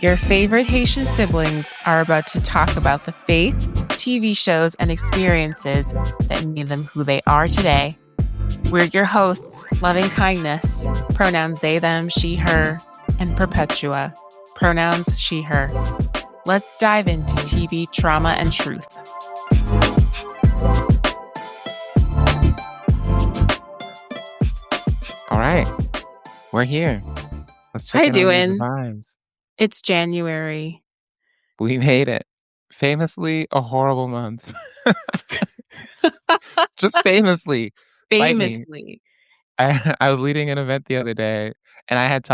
Your favorite Haitian siblings are about to talk about the faith, TV shows, and experiences that made them who they are today. We're your hosts, Lovingkindness, pronouns they, them, she, her, and Perpetua, pronouns she, her. Let's dive into TV trauma and truth. All right, we're here. Let's check How you in on these doing? vibes. It's January. We made it. Famously, a horrible month. Just famously. Fight me. Famously. I was leading an event the other day, and I haven't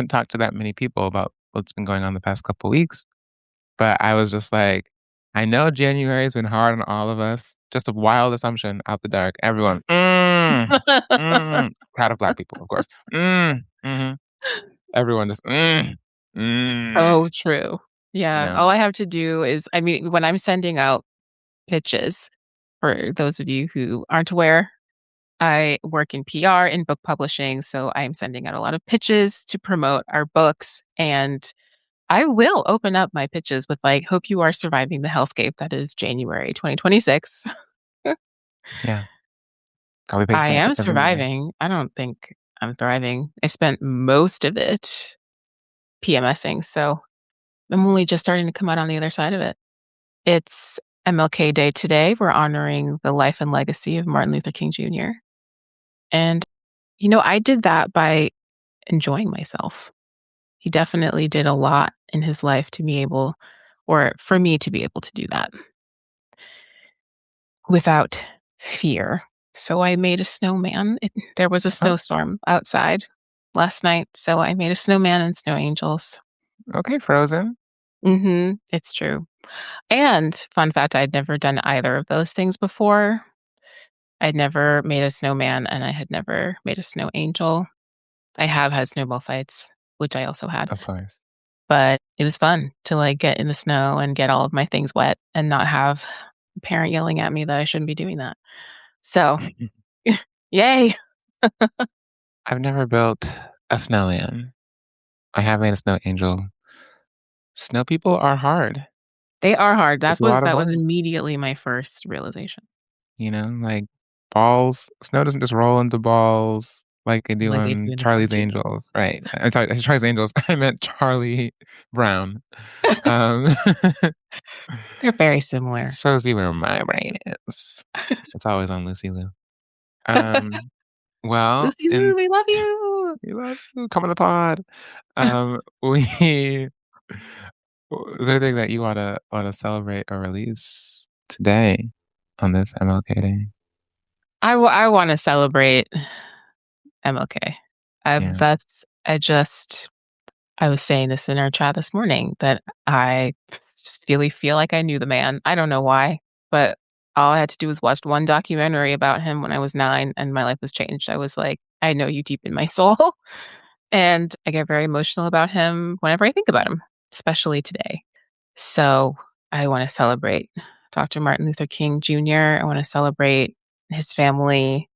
talked to that many people about what's been going on the past couple weeks, but I was just like, I know January has been hard on all of us. Just a wild assumption out the dark. Everyone, proud of Black people, of course. Everyone just, So true. Yeah. Yeah. All I have to do is, when I'm sending out pitches, for those of you who aren't aware, I work in PR and book publishing. So I'm sending out a lot of pitches to promote our books. And I will open up my pitches with hope you are surviving the hellscape that is January 2026. Yeah. Copy paste I that am everywhere. surviving. I don't think I'm thriving. I spent most of it PMSing. So I'm only just starting to come out on the other side of it. It's MLK Day today. We're honoring the life and legacy of Martin Luther King Jr. And, I did that by enjoying myself. He definitely did a lot in his life to be able, or for me to be able to do that without fear. So I made a snowman. There was a snowstorm outside last night. So I made a snowman and snow angels. Okay, Frozen. It's true. And fun fact, I'd never done either of those things before. I'd never made a snowman and I had never made a snow angel. I have had snowball fights, which I also had. Of course. But it was fun to get in the snow and get all of my things wet and not have a parent yelling at me that I shouldn't be doing that. So, yay. I've never built a snowman. I have made a snow angel. Snow people are hard. They are hard. It's That a lot of was work. immediately my first realization. Balls. Snow doesn't just roll into balls like they do Like they do on in the Charlie's cartoon. Angels. Right. I said Charlie's Angels. I meant Charlie Brown. They're very similar. Shows you where my brain is. It's always on Lucy Liu. Well, Lucy Liu, we love you. we love you. Come on the pod. Is there anything that you want to celebrate or release today on this MLK Day? I want to celebrate MLK. Yeah. I was saying this in our chat this morning that I just really feel like I knew the man. I don't know why, but all I had to do was watch one documentary about him when I was 9 and my life was changed. I was like, I know you deep in my soul. And I get very emotional about him whenever I think about him, especially today. So I want to celebrate Dr. Martin Luther King Jr. I want to celebrate his family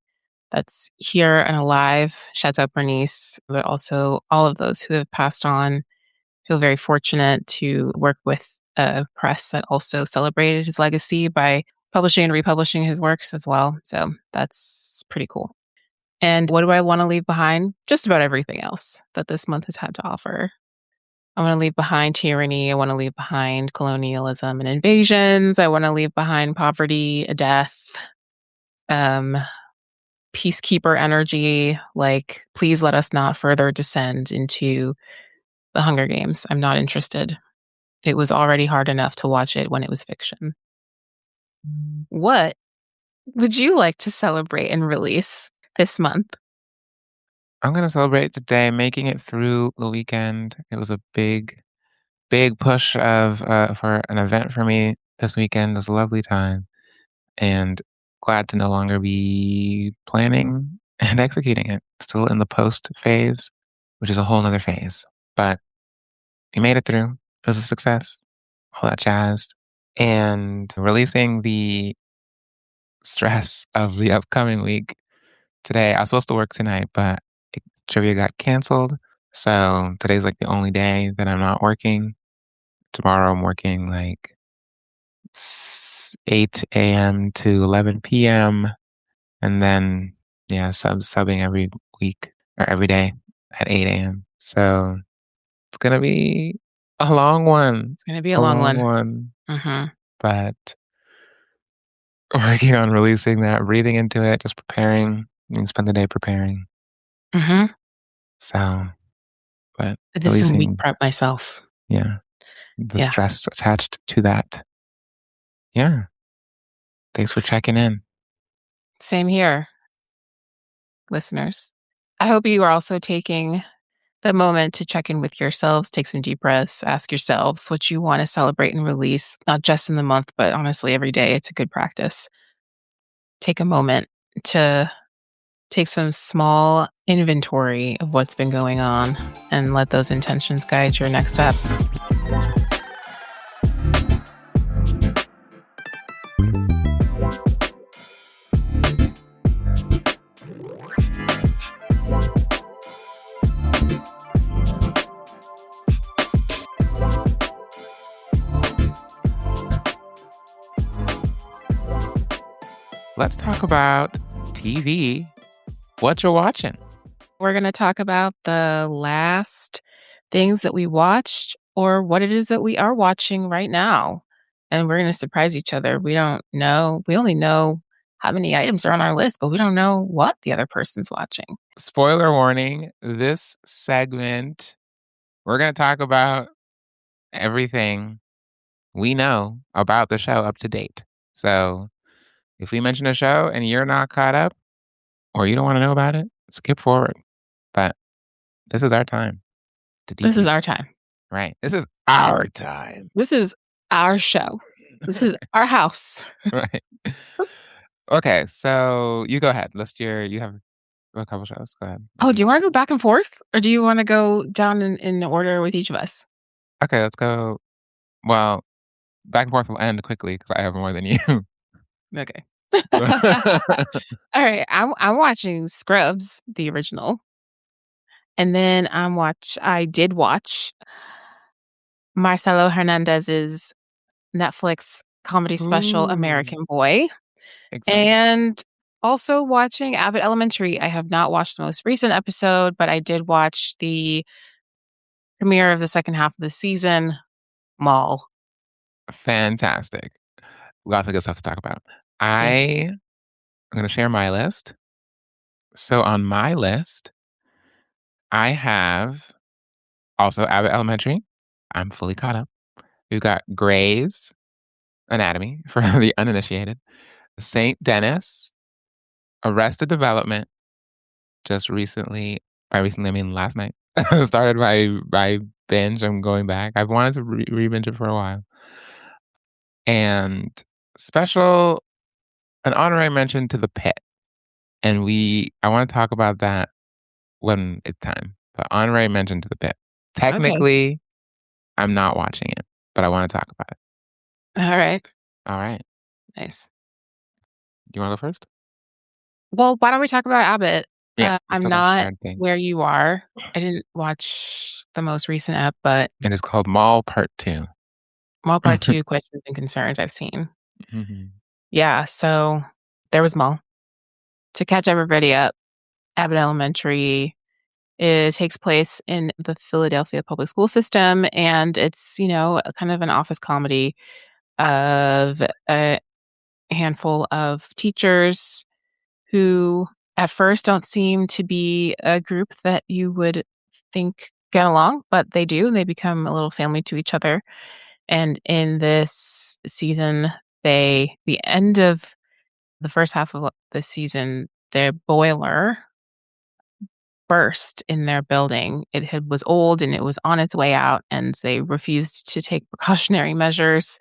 that's here and alive. Shouts out Bernice, but also all of those who have passed on. Feel very fortunate to work with a press that also celebrated his legacy by publishing and republishing his works as well. So that's pretty cool. And what do I want to leave behind? Just about everything else that this month has had to offer. I want to leave behind tyranny. I want to leave behind colonialism and invasions. I want to leave behind poverty, death, peacekeeper energy. Please let us not further descend into the Hunger Games. I'm not interested. It was already hard enough to watch it when it was fiction. What would you like to celebrate and release this month? I'm going to celebrate today making it through the weekend. It was a big push for an event for me this weekend. It was a lovely time and glad to no longer be planning and executing it. Still in the post phase, which is a whole nother phase, but we made it through. It was a success, all that jazz. And releasing the stress of the upcoming week today. I was supposed to work tonight, but trivia got canceled. So today's like the only day that I'm not working. Tomorrow I'm working like 8 a.m. to 11 p.m. and then yeah, subbing every week or every day at 8 a.m. So it's gonna be a long one, It's gonna be a a long long one. one, Mhm. but working on releasing that, breathing into it, just preparing. And spend the day preparing. Mhm. So, but I did some week releasing, prep myself. yeah, the Yeah. stress attached to that. Yeah. Thanks for checking in. Same here, listeners. I hope you are also taking the moment to check in with yourselves, take some deep breaths, ask yourselves what you want to celebrate and release, not just in the month, but honestly every day. It's a good practice. Take a moment to take some small inventory of what's been going on and let those intentions guide your next steps. Let's talk about TV. What you're watching? We're going to talk about the last things that we watched or what it is that we are watching right now. And we're going to surprise each other. We don't know. We only know how many items are on our list, but we don't know what the other person's watching. Spoiler warning, this segment, we're going to talk about everything we know about the show up to date. So if we mention a show and you're not caught up or you don't want to know about it, skip forward. But this is our time to deep This is deep. our time. Right. This is our time. This is our show. This is our house. Right. Okay, so you go ahead. You have a couple shows. Go ahead. Oh, do you want to go back and forth or do you want to go down in order with each of us? Okay, let's go. Well, back and forth will end quickly because I have more than you. Okay. All right. I'm watching Scrubs, the original. And then I did watch Marcello Hernandez's Netflix comedy special, Ooh, American Boy, exciting. and also watching Abbott Elementary. I have not watched the most recent episode, but I did watch the premiere of the second half of the season, Mall. Fantastic. Lots of good stuff to talk about. Yeah. I'm going to share my list. So on my list, I have also Abbott Elementary. I'm fully caught up. We've got Grey's Anatomy for the uninitiated, St. Dennis, Arrested Development, just recently, by recently I mean last night, started my binge. I'm going back. I've wanted to re-binge it for a while. And special an honorary mention to The Pit. And I wanna talk about that when it's time, but honorary mention to The Pit. Okay. Technically, I'm not watching it, but I wanna talk about it. All right. Alright. Nice. Do you wanna go first? Well, why don't we talk about Abbott? Yeah, we I'm still got not shared thing. where you are. I didn't watch the most recent ep, but It is called Mall Part 2. Mall Part 2 Questions and Concerns I've seen. Mhm. Yeah, so there was Mall. To catch everybody up, Abbott Elementary, it takes place in the Philadelphia public school system, and it's, a kind of an office comedy of a handful of teachers who at first don't seem to be a group that you would think get along, but they do, and they become a little family to each other. And in this season, the end of the first half of the season, their boiler burst in their building. Was old and it was on its way out, and they refused to take precautionary measures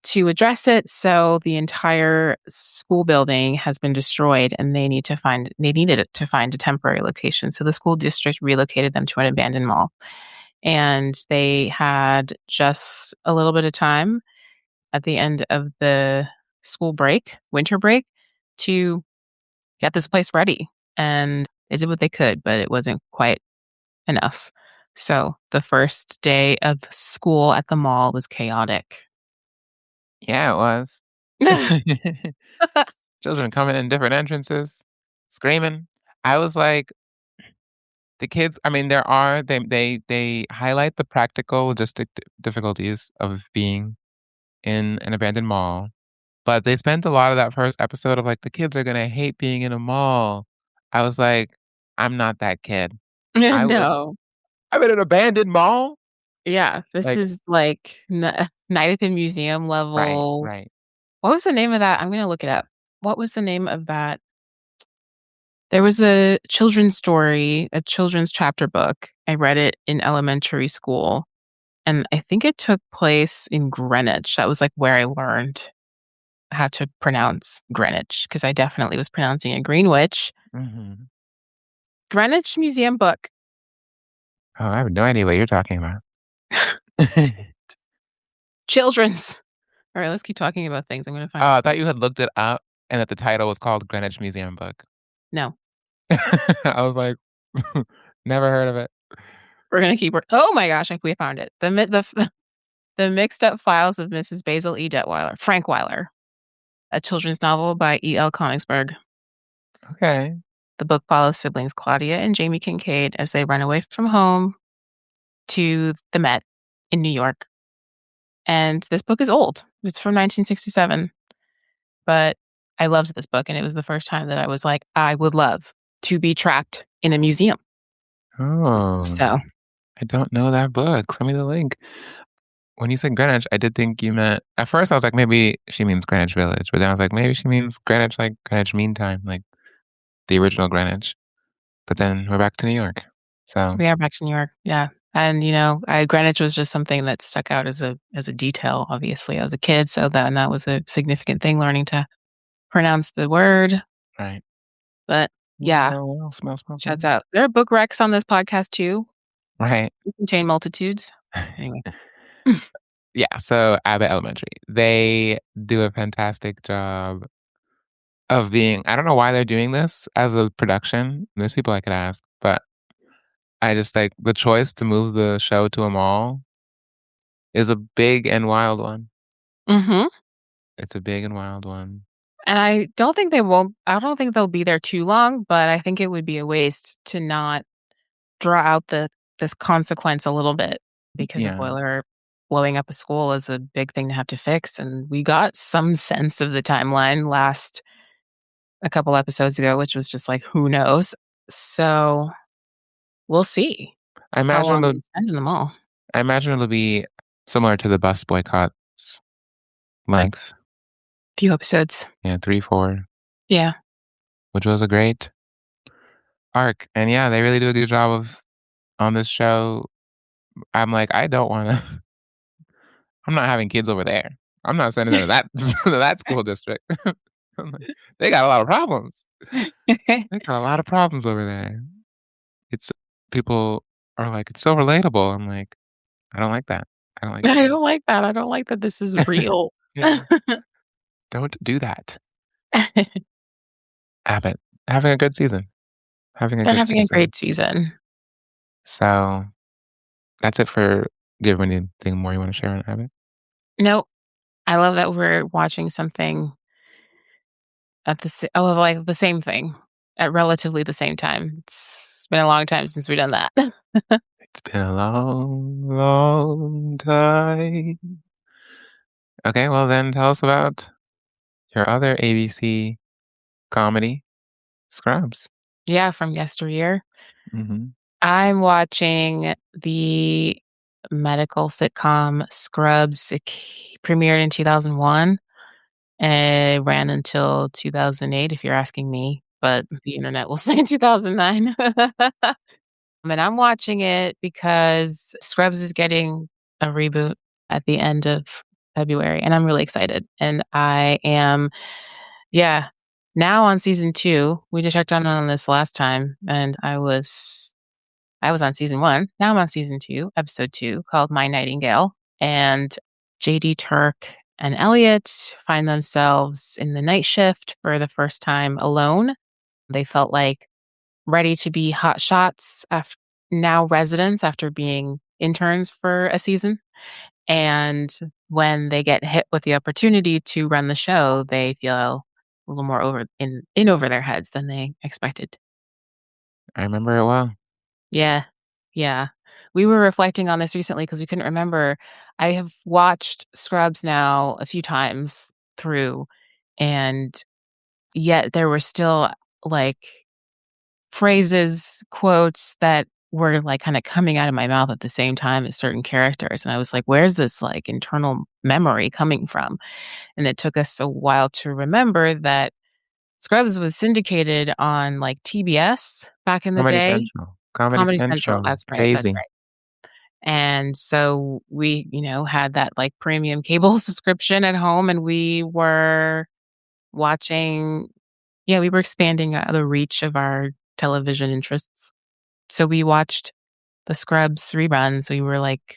to address it. So the entire school building has been destroyed, and they needed it to find a temporary location. So the school district relocated them to an abandoned mall, and they had just a little bit of time at the end of the winter break, to get this place ready. And they did what they could, but it wasn't quite enough. So the first day of school at the mall was chaotic. Yeah, it was. Children coming in different entrances, screaming. I was like, the kids, I mean, they highlight the practical logistic difficulties of being in an abandoned mall, but they spent a lot of that first episode of, like, the kids are gonna hate being in a mall. I was like, "I'm not that kid. I would No. I'm in an abandoned mall?" Yeah, this Like is like Night at the Museum right, level. right. What was the name of that? I'm gonna look it up. What was the name of that? There was a children's story, a children's chapter book. I read it in elementary school, and I think it took place in Greenwich. That was, like, where I learned how to pronounce Greenwich because I definitely was pronouncing it Greenwich. Mhm. Greenwich Museum book. Oh, I have no idea what you're talking about. Children's. Alright, let's keep talking about things. I'm gonna find Oh, this I thought book. you had looked it up and that the title was called Greenwich Museum Book. No, I was like, "Never heard of it." we're gonna keep oh my gosh, we found it. The Mixed Up Files of Mrs. Basil E. Detweiler Frankweiler, a children's novel by E. L. Konigsberg. Okay. The book follows siblings Claudia and Jamie Kincaid as they run away from home to the Met in New York. And this book is old. It's from 1967, but I loved this book, and it was the first time that I was like, "I would love to be trapped in a museum." Oh, So, I don't know that book. Send me the link. When you said Greenwich, I did think you meant at first I was like, maybe she means Greenwich Village, but then I was like, maybe she means Greenwich, like Greenwich Mean Time, like the original Greenwich. But then we're back to New York. So, we are back to New York, yeah, and, Greenwich was just something that stuck out as a detail, obviously, as a kid, so that was a significant thing, learning to pronounce the word, right. but yeah, Well, well, smell, smell, shouts smell. out. There are book recs on this podcast too. Right. We contain multitudes. Anyway. Yeah, so Abbott Elementary. They do a fantastic job of being I don't know why they're doing this as a production. There's people I could ask, but I just like the choice to move the show to a mall is a big and wild one. Mhm. It's a big and wild one. And I don't think they'll be there too long, but I think it would be a waste to not draw out this consequence a little bit because a Yeah. boiler blowing up a school is a big thing to have to fix, and we got some sense of the timeline last a couple episodes ago, which was just like, who knows? So, we'll see I how imagine long it'll they spend in the mall. I imagine it'll be similar to the bus boycotts length. Few episodes. Yeah, 3, 4, Yeah. which was a great arc. And yeah, they really do a good job of on this show. I'm like, I don't wanna I'm not having kids over there. I'm not sending them to that to that school district. I'm like, they got a lot of problems. They got a lot of problems over there. It's people are like, "It's so relatable." I'm like, "I don't like that. I don't like I don't like that. I don't like that this is real. yeah, don't do that." Abbott, having a good season. Having a They're good having a season. great season. So, that's it for do you have anything more you wanna share on Abbott? Nope. I love that we're watching something like, the same thing at relatively the same time. It's been a long time since we've done that. It's been a long, long time. Okay, well then tell us about your other ABC comedy, Scrubs. Yeah, from yesteryear. Mhm. I'm watching the medical sitcom Scrubs. Premiered in 2001 and ran until 2008, if you're asking me, but the internet will say 2009. And I'm watching it because Scrubs is getting a reboot at the end of February, and I'm really excited. And I am, yeah, now on season 2. We just checked on this last time, and I was on season 1. Now I'm on season 2, episode 2, called My Nightingale. And JD Turk and Elliot find themselves in the night shift for the first time alone. They felt like ready to be hot shots now residents after being interns for a season. And when they get hit with the opportunity to run the show, they feel a little more over their heads than they expected. I remember it well. Yeah. Yeah. We were reflecting on this recently because we couldn't remember. I have watched Scrubs now a few times through, and yet there were still, like, phrases, quotes that were, like, kinda coming out of my mouth at the same time as certain characters, and I was like, "Where's this, like, internal memory coming from?" And it took us a while to remember that Scrubs was syndicated on, like, TBS back in the Comedy day. Central. Comedy Comedy Central, Central. that's Crazy. right. And so we, had that, like, premium cable subscription at home, and we were watching we were expanding, the reach of our television interests. So we watched the Scrubs reruns.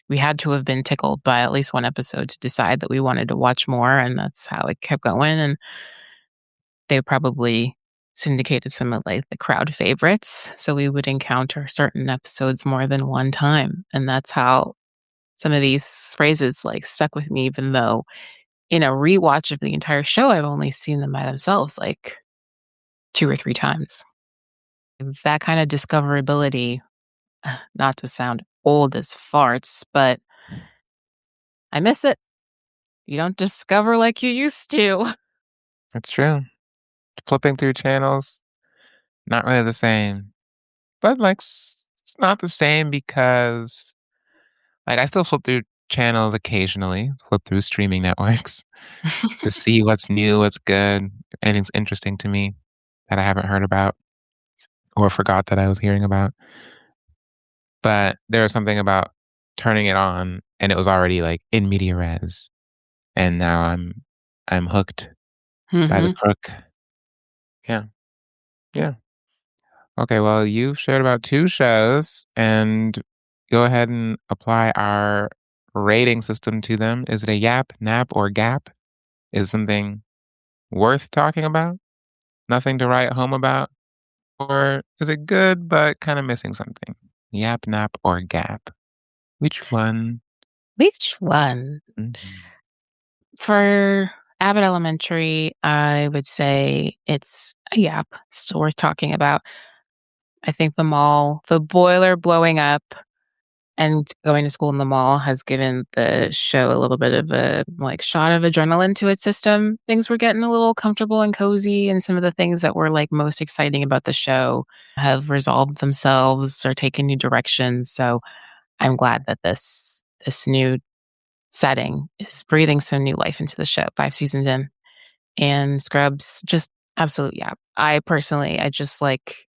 We had to have been tickled by at least one episode to decide that we wanted to watch more, and that's how it kept going, and they probably syndicated some of, like, the crowd favorites, so we would encounter certain episodes more than one time, and that's how some of these phrases, like, stuck with me even though in a rewatch of the entire show, I've only seen them by themselves, like, 2 or 3 times. That kinda discoverability, not to sound old as farts, but I miss it. You don't discover like you used to. It's true. Flipping through channels, not really the same. But, like, it's not the same because, like, I still flip through channels occasionally, flip through streaming networks to see what's new, what's good, if anything's interesting to me that I haven't heard about or forgot that I was hearing about. But there was something about turning it on and it was already, like, in media res, and now I'm hooked by the Mhm. crook. Yeah, yeah. Okay, well, you've shared about 2 shows, and go ahead and apply our rating system to them. Is it a yap, nap, or gap? Is something worth talking about? Nothing to write home about? Or is it good but kinda missing something? Yap, nap, or gap? Which one? Which one? Mhm. For Abbott Elementary, I would say it's a yap, still worth talking about. I think the boiler blowing up and going to school in the mall has given the show a little bit of a, like, shot of adrenaline to its system. Things were getting a little comfortable and cozy, and some of the things that were, like, most exciting about the show have resolved themselves or taken new directions, so I'm glad that this new setting is breathing some new life into the show 5 seasons in. And Scrubs, just absolute yap. I just, like,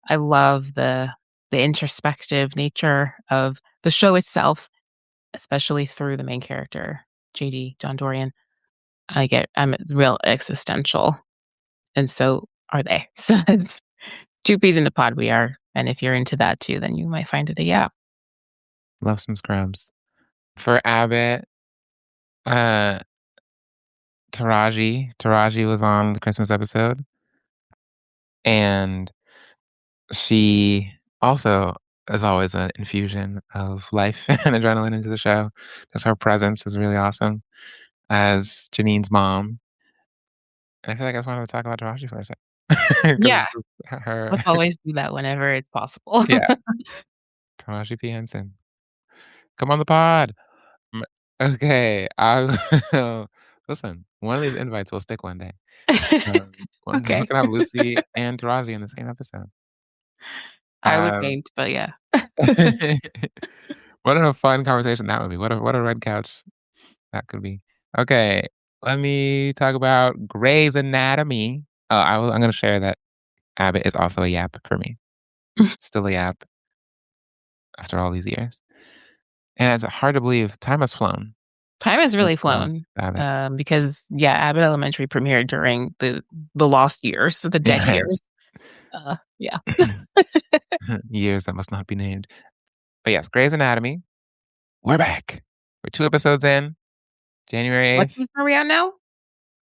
I love the introspective nature of the show itself, especially through the main character, JD, John Dorian. I'm real existential, and so are they. So it's 2 peas in a pod we are, and if you're into that too, then you might find it a yeah. Love some Scrubs. For Abbott, uh, Taraji was on the Christmas episode, and she also is always an infusion of life and adrenaline into the show. Just her presence is really awesome as Janine's mom. And I feel like I just wanted to talk about Taraji for a second Yeah, because her, let's always do that whenever it's possible. yeah, Taraji P. Henson. Come on the pod. M Okay, I will listen, one of these invites will stick one day. We Okay. can have Lucy and Taraji in the same episode. I would Um, faint, but yeah. what a fun conversation that would be. What a red couch that could be. Okay, let me talk about Grey's Anatomy. I'm gonna share that Abbott is also a yap for me. Still a yap after all these years. And it's hard to believe time has flown. Time has Time has really flown, flown, Abbott. because, yeah, Abbott Elementary premiered during the lost years, the dead Yeah. years. Yeah. Years that must not be named. But yes, Grey's Anatomy. We're back. We're 2 episodes in, January What 8th. season are we on now?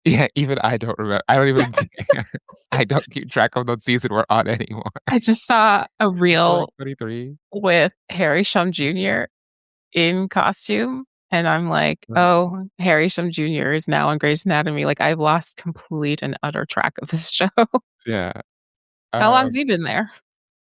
Yeah, even I don't remember. I don't even care. I don't keep track of what season we're on anymore. I just saw a We're like reel 23. with Harry Shum Jr. in costume, and I'm like, Right. "Oh, Harry Shum Jr. is now on Grey's Anatomy." Like, I've lost complete and utter track of this show. Yeah. How long's Um, he been there?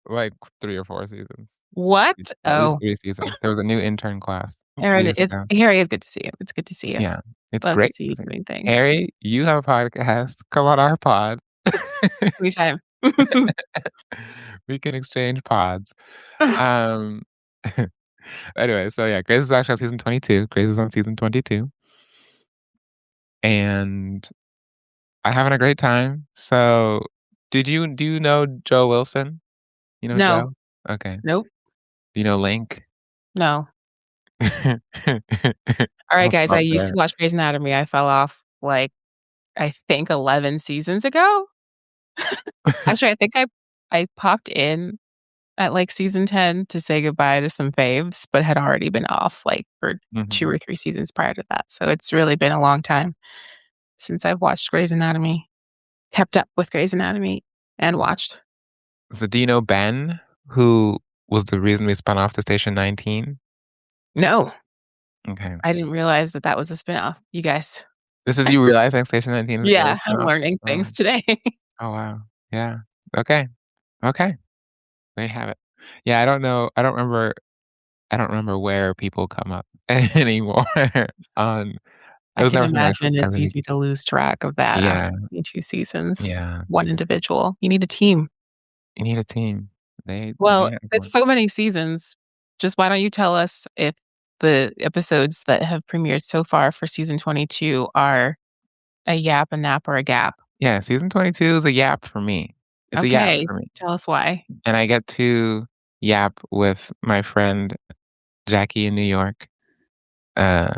like 3 or 4 seasons. What? At least Oh, 3 seasons. There was a new intern class a couple Aaron, years it's ago. Harry, it's good to see you. It's good to see you. Yeah, it's Love to great see to you see. doing things. Harry, you have a podcast. Come on our pod. Anytime. We can exchange pods. Um, anyway, so yeah, Grace is actually on season 22. Grace is on season 22, and I'm having a great time. So, do you know Joe Wilson? You know No. Joe? Okay. Nope. Do you know Link? No. Alright, I'll guys, I stop used there. to watch Grey's Anatomy. I fell off, like, I think 11 seasons ago? Actually, I think I popped in at, like, season 10 to say goodbye to some faves, but had already been off, like, for 2 Mhm. or 3 seasons prior to that, so it's really been a long time since I've watched Grey's Anatomy, kept up with Grey's Anatomy, and watched. So do you know Ben, who was the reason we spun off to Station 19? No, Okay. I didn't realize that that was a spinoff, you guys. This is you realizing Station 19 is a Yeah, I'm spinoff? learning Oh. things today. Oh, wow. Yeah. Okay. Okay. There you have it. Yeah, I don't remember where people come up anymore on it I was can never something I imagine I it's really easy to lose track of that after Yeah, 22 seasons. yeah. One individual. You need a team. You need a team. They Well, have it's one. so many seasons. Just why don't you tell us if the episodes that have premiered so far for season 22 are a yap, a nap, or a gap? Yeah, season 22 is a yap for me. It's a yap Okay, for me, tell us why. and I get to yap with my friend Jackie in New York, uh,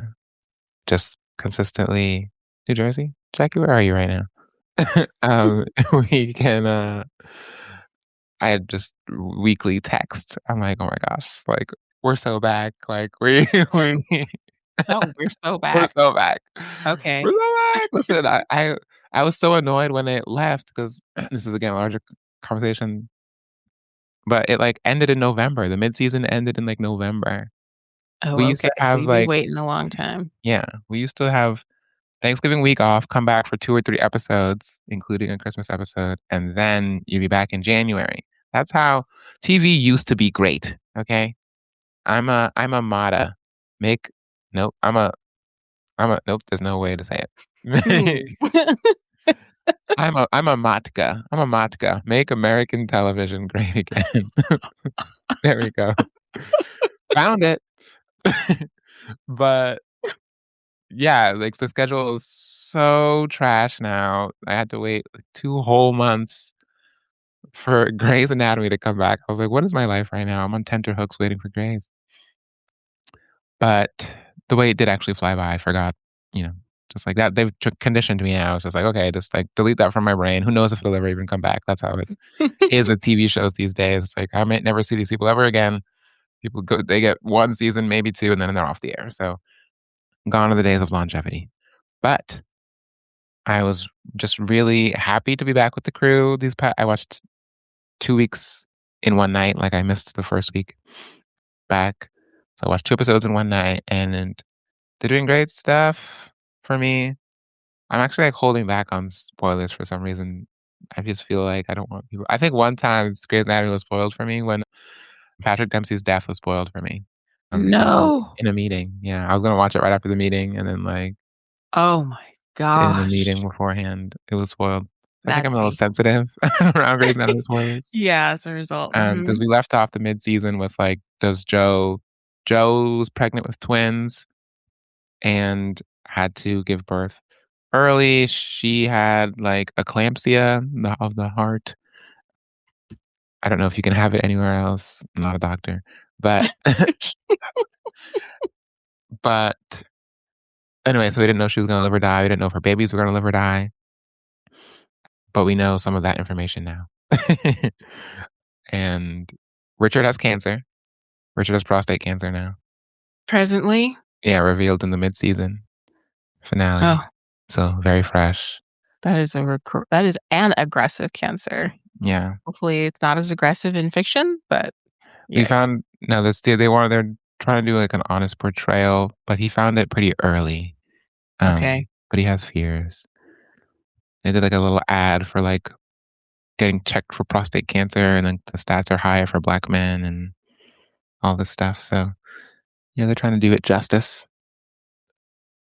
just consistently New Jersey? Jackie, where are you right now? Um, we can, I had just weekly text. I'm like, "Oh my gosh, like, we're so back, like, we we Oh, we're so we're back. so back. We're Okay. so back." Listen, I was so annoyed when it left because this is, again, a larger conversation, but it, like, ended in November. The mid-season ended in, like, November. Oh, We used okay. to So have, you've been like waiting a long time. yeah, we used to have Thanksgiving week off, come back for 2 or 3 episodes, including a Christmas episode, and then you'll be back in January. That's how TV used to be great, okay? I'm a Mata. Make nope, I'm a nope, there's no way to say it. Hmm. I'm a Matka. I'm a Matka. Make American television great again. There we go. Found it. But yeah, like, the schedule is so trash now. I had to wait, like, 2 whole months for Grey's Anatomy to come back. I was like, "What is my life right now? I'm on tenterhooks waiting for Grey's." But the way it did actually fly by, I forgot, you know, just like that. They've conditioned me now. It's just like, okay, just like delete that from my brain. Who knows if it'll ever even come back? That's how it is with TV shows these days. It's like I might never see these people ever again. People go, they get 1 season, maybe 2, and then they're off the air. So gone are the days of longevity. But I was just really happy to be back with the crew. I watched 2 weeks in one night. Like I missed the first week back. So I watched 2 episodes in one night, and they're doing great stuff for me. I'm actually, like, holding back on spoilers for some reason. I just feel like I don't want people I think one time Grey's Anatomy was spoiled for me when Patrick Dempsey's death was spoiled for me, No. in a meeting. Yeah, I was gonna watch it right after the meeting, and then, like, Oh my in a gosh. meeting beforehand, it was spoiled. I think I'm That's a little painful. sensitive around Grey's Anatomy spoilers. Yeah, as a result. Because Mhm. we left off the mid-season with, like, does Joe's pregnant with twins and had to give birth early. She had, like, eclampsia of the heart. I don't know if you can have it anywhere else. I'm not a doctor, but but anyway, so we didn't know she was gonna live or die. We didn't know if her babies were gonna live or die, but we know some of that information now. And Richard has cancer. Richard has prostate cancer now. Presently? Yeah, revealed in the mid-season Oh, finale. So very fresh. That is an aggressive cancer. Yeah. Hopefully, it's not as aggressive in fiction, but We yikes. found no, this they're trying to do, like, an honest portrayal, but he found it pretty early, Okay. but he has fears. They did, like, a little ad for, like, getting checked for prostate cancer, and then the stats are higher for Black men and all this stuff, so, yeah, they're trying to do it justice.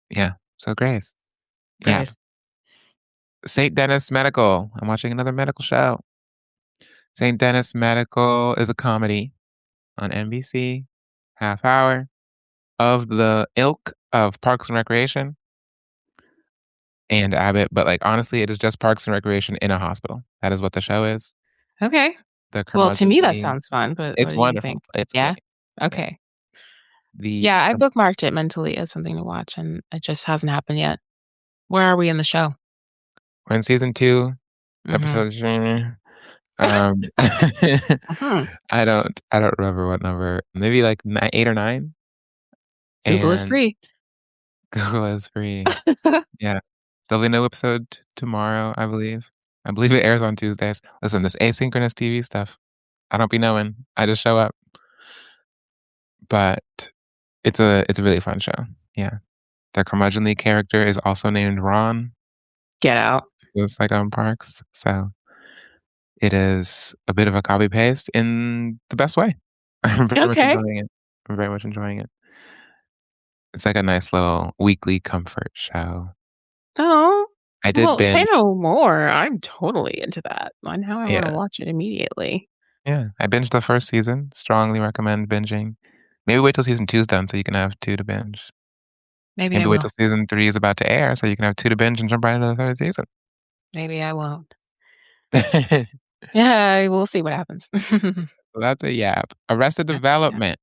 Yeah, so Grace. Yeah. Grace. St. Denis Medical. I'm watching another medical show. St. Denis Medical is a comedy on NBC, half hour, of the ilk of Parks and Recreation and Abbott, but, like, honestly, it is just Parks and Recreation in a hospital. That is what the show is. Okay. The Well, to me, that curmudgeonly sounds fun, but what it's do you wonderful. think? It's Yeah? great. Yeah. Okay. The Yeah, I bookmarked it mentally as something to watch, and it just hasn't happened yet. Where are we in the show? we're in season 2, Mhm. episode um, Mhm. I don't remember what number, maybe, like, 8 or 9, Google is and free. Google is free. Yeah. There'll be no episode tomorrow, I believe. I believe it airs on Tuesdays. Listen, this asynchronous TV stuff, I don't be knowing. I just show up. But it's a really fun show. Yeah. The curmudgeonly character is also named Ron, Get out. just like on Parks. So it is a bit of a copy paste in the best way. I'm very much Okay. enjoying it. I'm very much enjoying it. It's like a nice little weekly comfort show. Oh, I did well, say binge. no more. I'm totally into that. I now I wanna Yeah. watch it immediately. Yeah, I binged the first season, strongly recommend binging. Maybe wait till season 2 is done so you can have 2 to binge. Maybe I Maybe wait will. till season 3 is about to air so you can have 2 to binge and jump right into the 3rd season. Maybe I won't. Yeah, we'll see what happens. So that's a yap. Arrested That's a yeah. Development.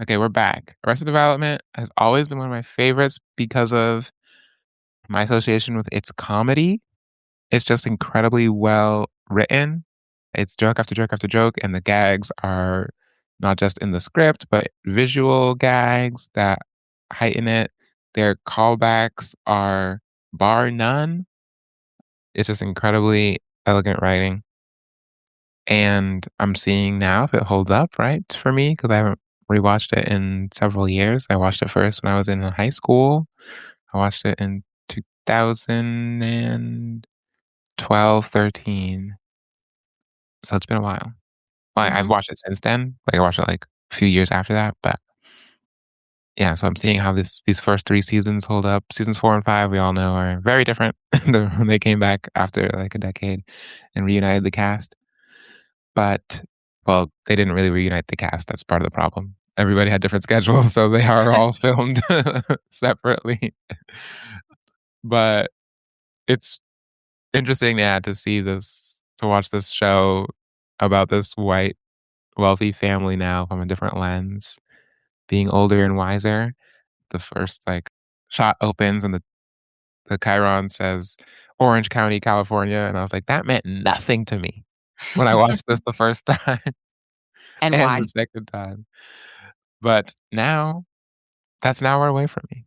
Okay, we're back. Arrested Development has always been one of my favorites because of my association with its comedy. It's just incredibly well written. It's joke after joke after joke, and the gags are not just in the script, but visual gags that heighten it. Their callbacks are bar none. It's just incredibly elegant writing. And I'm seeing now if it holds up, right, for me, because I haven't rewatched it in several years. I watched it first when I was in high school. I watched it in 2012, 13. So it's been a while. I've Mhm. watched it since then. Like, I watched it, like, a few years after that, but yeah, so I'm seeing how these first 3 seasons hold up. Seasons 4 and 5, we all know, are very different when they came back after, like, a decade and reunited the cast. But well, they didn't really reunite the cast, that's part of the problem. Everybody had different schedules, so they are all filmed separately. But it's interesting, yeah, to watch this show about this white, wealthy family now from a different lens, being older and wiser. The first, like, shot opens and the chyron says, "Orange County, California," and I was like, "That meant nothing to me when I watched this the first time And and why? the second time." But now, that's an hour away from me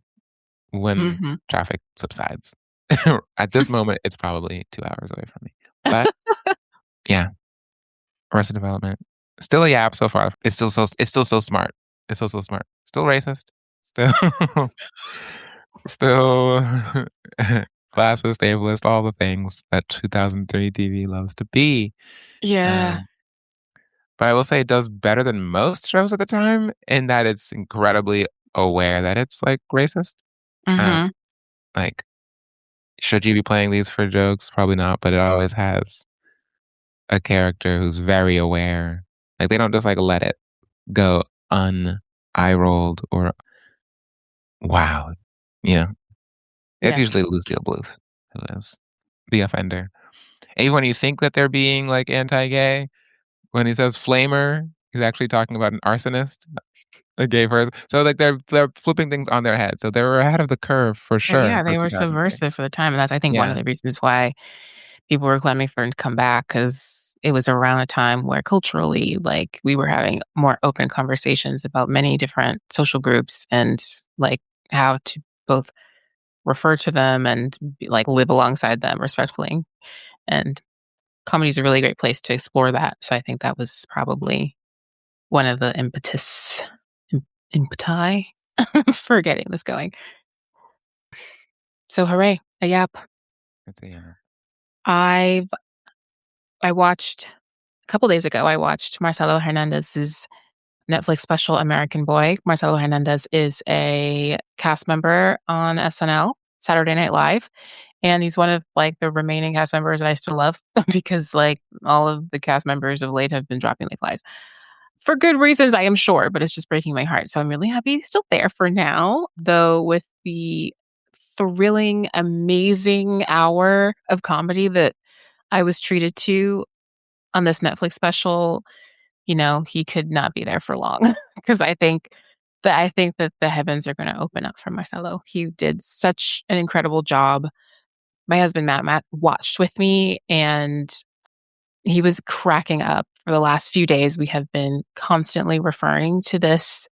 when Mhm. traffic subsides. At this moment, it's probably 2 hours away from me. But, yeah, Arrested Development. Still a yap so far. It's still so smart. It's still so smart. Still racist. Still still classist, ableist, all the things that 2003 TV loves to be. Yeah. Um, but I will say it does better than most shows at the time in that it's incredibly aware that it's, like, racist. Um, Mhm. like, should you be playing these for jokes? Probably not, but it always has a character who's very aware. Like, they don't just, like, let it go eye rolled or wowed, you know? It's Yeah. usually Lucille Bluth who is the offender. Even when you think that they're being, like, anti-gay, when he says flamer, he's actually talking about an arsonist, a gay person. So, like, they're flipping things on their head. So they were ahead of the curve for sure Yeah, for they were 2003. subversive for the time, and that's, I think, one of Yeah. the reasons why people were clamoring for him to come back because it was around a time where culturally, like, we were having more open conversations about many different social groups and, like, how to both refer to them and like live alongside them respectfully. And comedy is a really great place to explore that. So I think that was probably one of the im- impeti for getting this going. So hooray, a yap. It's, yeah. I've I watched a couple days ago. I watched Marcello Hernandez's Netflix special American Boy. Marcello Hernandez is a cast member on SNL, Saturday Night Live, and he's one of like the remaining cast members that I still love because like all of the cast members of late have been dropping like flies. For good reasons, I am sure, but it's just breaking my heart. So I'm really happy he's still there for now, though with the thrilling, amazing hour of comedy that I was treated to on this Netflix special, he could not be there for long because I think that the heavens are going to open up for Marcelo. He did such an incredible job. My husband Matt watched with me, and he was cracking up. For the last few days, we have been constantly referring to this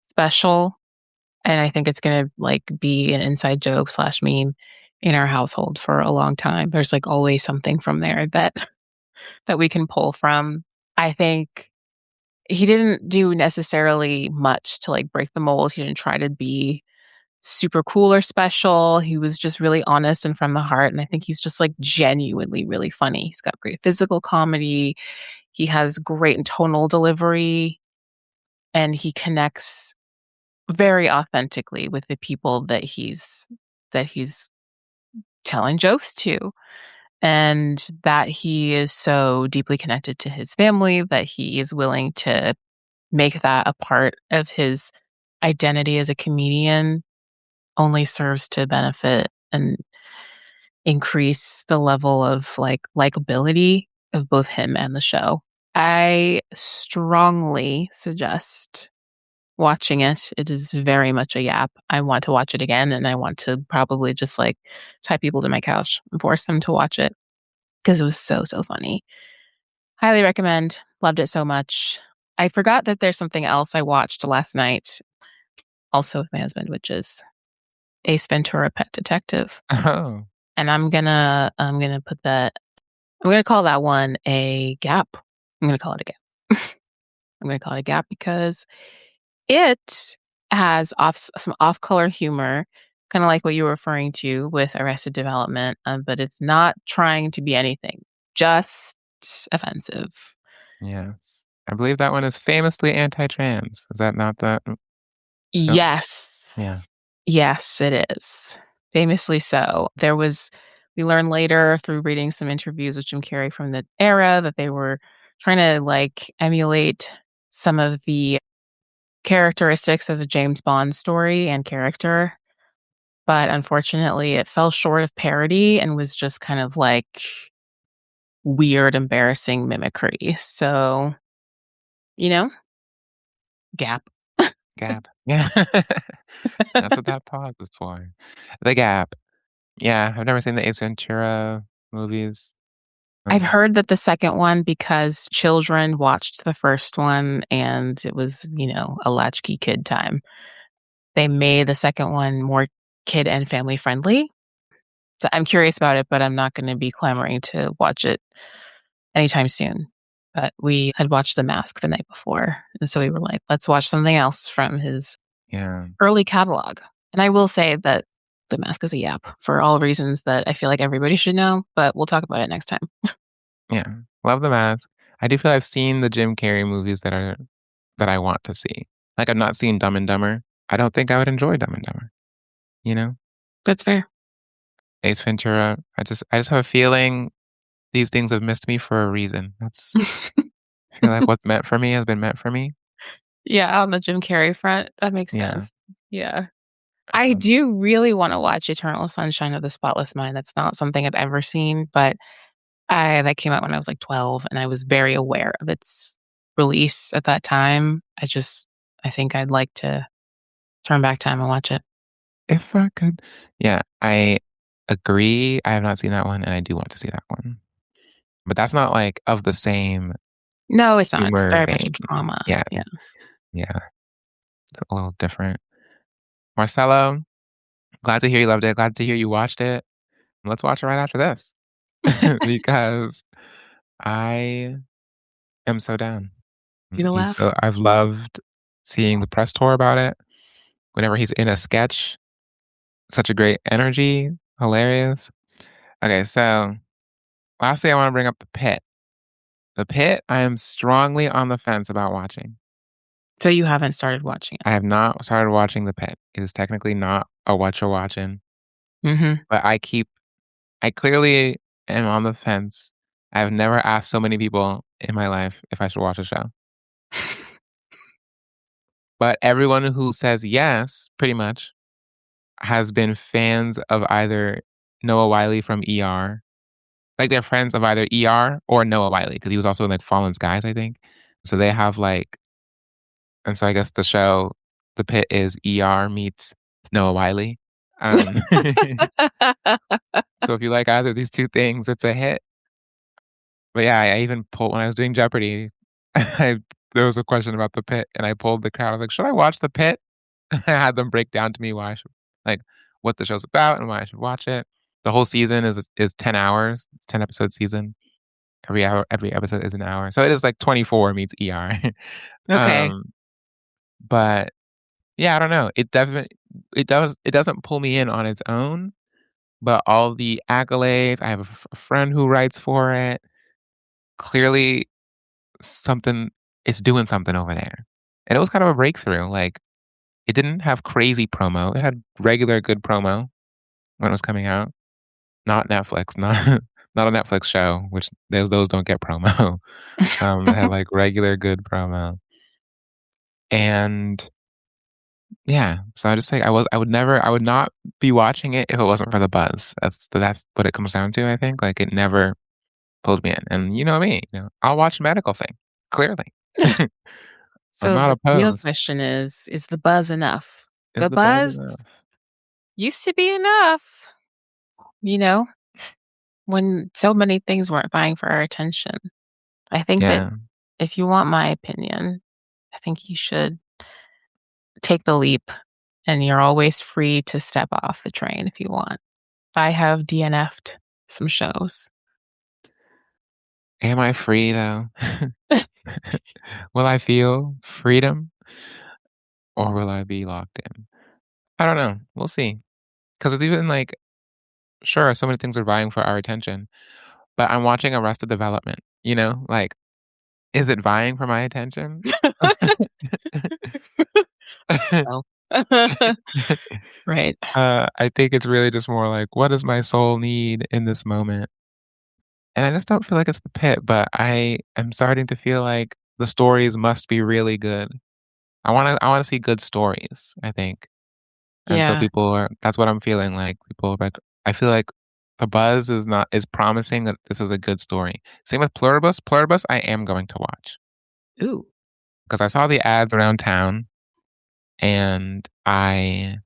special, and I think it's going to like be an inside joke slash meme in our household for a long time. There's like always something from there that we can pull from. I think he didn't do necessarily much to like break the mold. He didn't try to be super cool or special. He was just really honest and from the heart. And I think he's just like genuinely really funny. He's got great physical comedy. He has great tonal delivery, and he connects very authentically with the people that he's telling jokes to. And that he is so deeply connected to his family that he is willing to make that a part of his identity as a comedian only serves to benefit and increase the level of like likability of both him and the show. I strongly suggest watching it. It is very much a yap. I want to watch it again, and I want to probably just like tie people to my couch and force them to watch it because it was so, so funny. Highly recommend. Loved it so much. I forgot that there's something else I watched last night, also with my husband, which is Ace Ventura: Pet Detective. Oh, And I'm gonna put that I'm gonna call that one a gap. I'm gonna call it a gap. I'm gonna call it a gap because it has some off-color humor, kinda like what you were referring to with Arrested Development, but it's not trying to be anything, just offensive. yes. I believe that one is famously anti-trans. Is that not the film? Yes. Yeah. Yes, it is. Famously so. We learned later through reading some interviews with Jim Carrey from the era that they were trying to like emulate some of the characteristics of the James Bond story and character, but unfortunately it fell short of parody and was just kind of like weird, embarrassing mimicry. So, you know, gap. Gap. Yeah. That's what that pause is for. The Gap. Yeah, I've never seen the Ace Ventura movies. I've Um, heard that the second one, because children watched the first one and it was, a latchkey kid time, they made the second one more kid and family friendly. So I'm curious about it, but I'm not going to be clamoring to watch it anytime soon. But we had watched The Mask the night before. And so we were like, let's watch something else from his yeah, early catalog. And I will say that The Mask is a yap for all reasons that I feel like everybody should know, but we'll talk about it next time. yeah. Love The Mask. I do feel I've seen the Jim Carrey movies that I want to see. Like, I've not seen Dumb and Dumber. I don't think I would enjoy Dumb and Dumber, you know? That's fair. Ace Ventura, I just have a feeling these things have missed me for a reason. I feel like what's meant for me has been meant for me. Yeah, on the Jim Carrey front, that makes Yeah. sense. Yeah. I Um, do really wanna watch Eternal Sunshine of the Spotless Mind. That's not something I've ever seen, but that came out when I was, like, 12, and I was very aware of its release at that time. I think I'd like to turn back time and watch it. if I could yeah, I agree. I have not seen that one, and I do want to see that one. But that's not, like, of the same No, it's not. It's humor very much a vein. drama. Yeah, Yeah. yeah. It's a little different. Marcello, Glad to hear you loved it. Glad to hear you watched it. Let's watch it right after this because I am so down. You gonna He's laugh? so I've loved seeing the press tour about it. Whenever he's in a sketch, such a great energy, hilarious. Okay, so lastly, I want to bring up The Pit. The Pit, I am strongly on the fence about watching. So you haven't started watching I have not started watching The Pit. It is technically not a what you're watching, it? Mhm. but I clearly am on the fence. I've never asked so many people in my life if I should watch a show. But everyone who says yes, pretty much, has been fans of either Noah Wiley from ER. Like, they're friends of either ER or Noah Wiley because he was also in, like, Fallen Skies, I think. So they have, like and so I guess the show, The Pit is ER meets Noah Wiley. Um, so if you like either of these 2 things, it's a hit. But yeah, I even pulled when I was doing Jeopardy, I there was a question about The Pit, and I polled the crowd. I was like, "Should I watch The Pit?" I had them break down to me why I should like, what the show's about and why I should watch it. The whole season is 10 hours. It's 10-episode season. Every episode is an hour. So it is like 24 meets ER. Okay. Um, but yeah, I don't know. It doesn't pull me in on its own, but all the accolades, I have a friend who writes for it. Clearly something it's doing something over there. And it was kind of a breakthrough. Like, it didn't have crazy promo. It had regular good promo when it was coming out. Not Netflix, not not a Netflix show, which those don't get promo. It had, like, regular good promo. And, yeah, so I just think I would not be watching it if it wasn't for the buzz. That's what it comes down to, I think, like, it never pulled me in, and you know me, I'll watch a medical thing, clearly. I'm So not the real opposed. question is the buzz enough? Is The the buzz buzz enough? used to be enough, you know, when so many things weren't vying for our attention. I think that Yeah. if you want my opinion, I think you should take the leap, and you're always free to step off the train if you want. I have DNF'd some shows. Am I free, though? Will I feel freedom, or will I be locked in? I don't know. We'll see. Because it's even like, sure, so many things are vying for our attention, but I'm watching Arrested Development, Like, is it vying for my attention? So right. I think it's really just more like, what does my soul need in this moment? And I just don't feel like it's the pit, but I am starting to feel like the stories must be really good. I wanna see good stories, I think. And so Yeah. people are that's what I'm feeling like. People are like I feel like the buzz is promising that this is a good story. Same with Pluribus. Pluribus, I am going to watch Ooh. because I saw the ads around town and I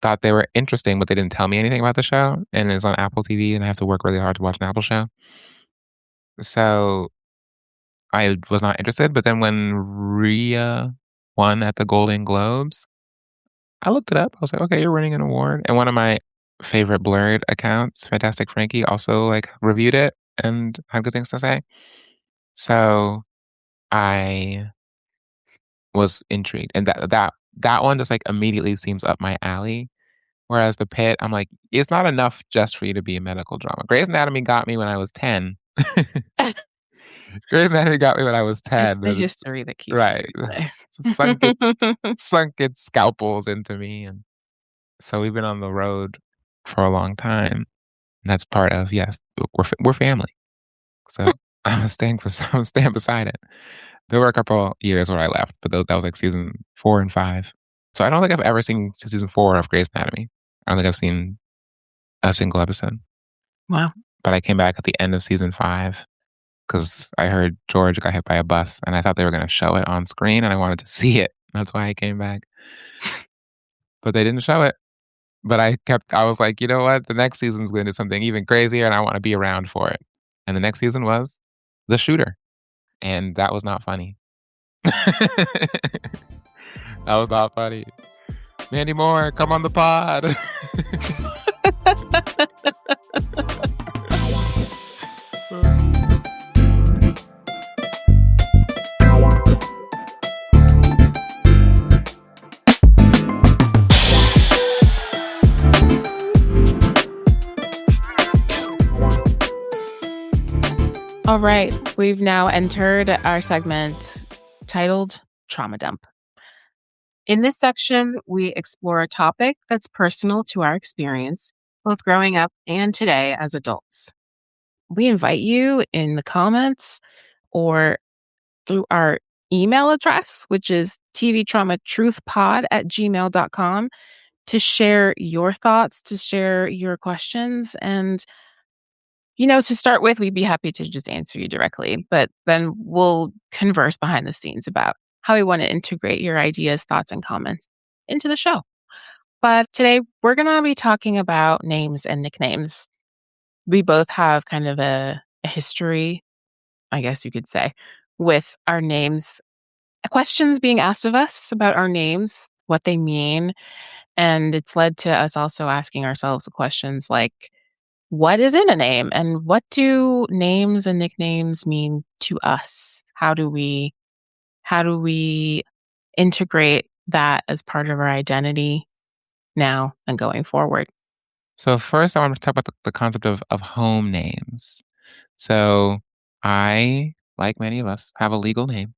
thought they were interesting, but they didn't tell me anything about the show. And it's on Apple TV, and I have to work really hard to watch an Apple show. So I was not interested. But then when Rhea won at the Golden Globes, I looked it up. I was like, "Okay, you're winning an award." And one of my favorite Blurred accounts, Fantastic Frankie, also, like, reviewed it and had good things to say. So, I was intrigued, and that one just, like, immediately seems up my alley, whereas The Pit, I'm like, "It's not enough just for you to be a medical drama." Grey's Anatomy got me when I was 10. Grey's Anatomy got me when I was It's 10, the but it's history that keeps you right. coming back. Sunk its scalpels into me, and so we've been on the road for a long time. And that's part of yes, we're family. So I'm staying beside it. There were a couple years where I left, but that was like season 4 and 5. So I don't think I've ever seen season 4 of Grey's Anatomy. I don't think I've seen a single episode. Wow. But I came back at the end of season 5 because I heard George got hit by a bus, and I thought they were going to show it on screen, and I wanted to see it. That's why I came back. But they didn't show it. But I was like, "You know what? The next season's gonna do something even crazier, and I wanna be around for it." And the next season was The Shooter, and that was not funny. That was not funny. Mandy Moore, come on the pod. All right, we've now entered our segment titled Trauma Dump. In this section, we explore a topic that's personal to our experience, both growing up and today as adults. We invite you in the comments or through our email address, which is tvtraumatruthpod@gmail.com, to share your thoughts, to share your questions. And, to start with, we'd be happy to just answer you directly, but then we'll converse behind the scenes about how we want to integrate your ideas, thoughts, and comments into the show. But today we're going to be talking about names and nicknames. We both have kind of a history, I guess you could say, with our names, questions being asked of us about our names, what they mean. And it's led to us also asking ourselves the questions like, what is in a name? And what do names and nicknames mean to us? How do we integrate that as part of our identity now and going forward? So first, I want to talk about the concept of home names. So I, like many of us, have a legal name,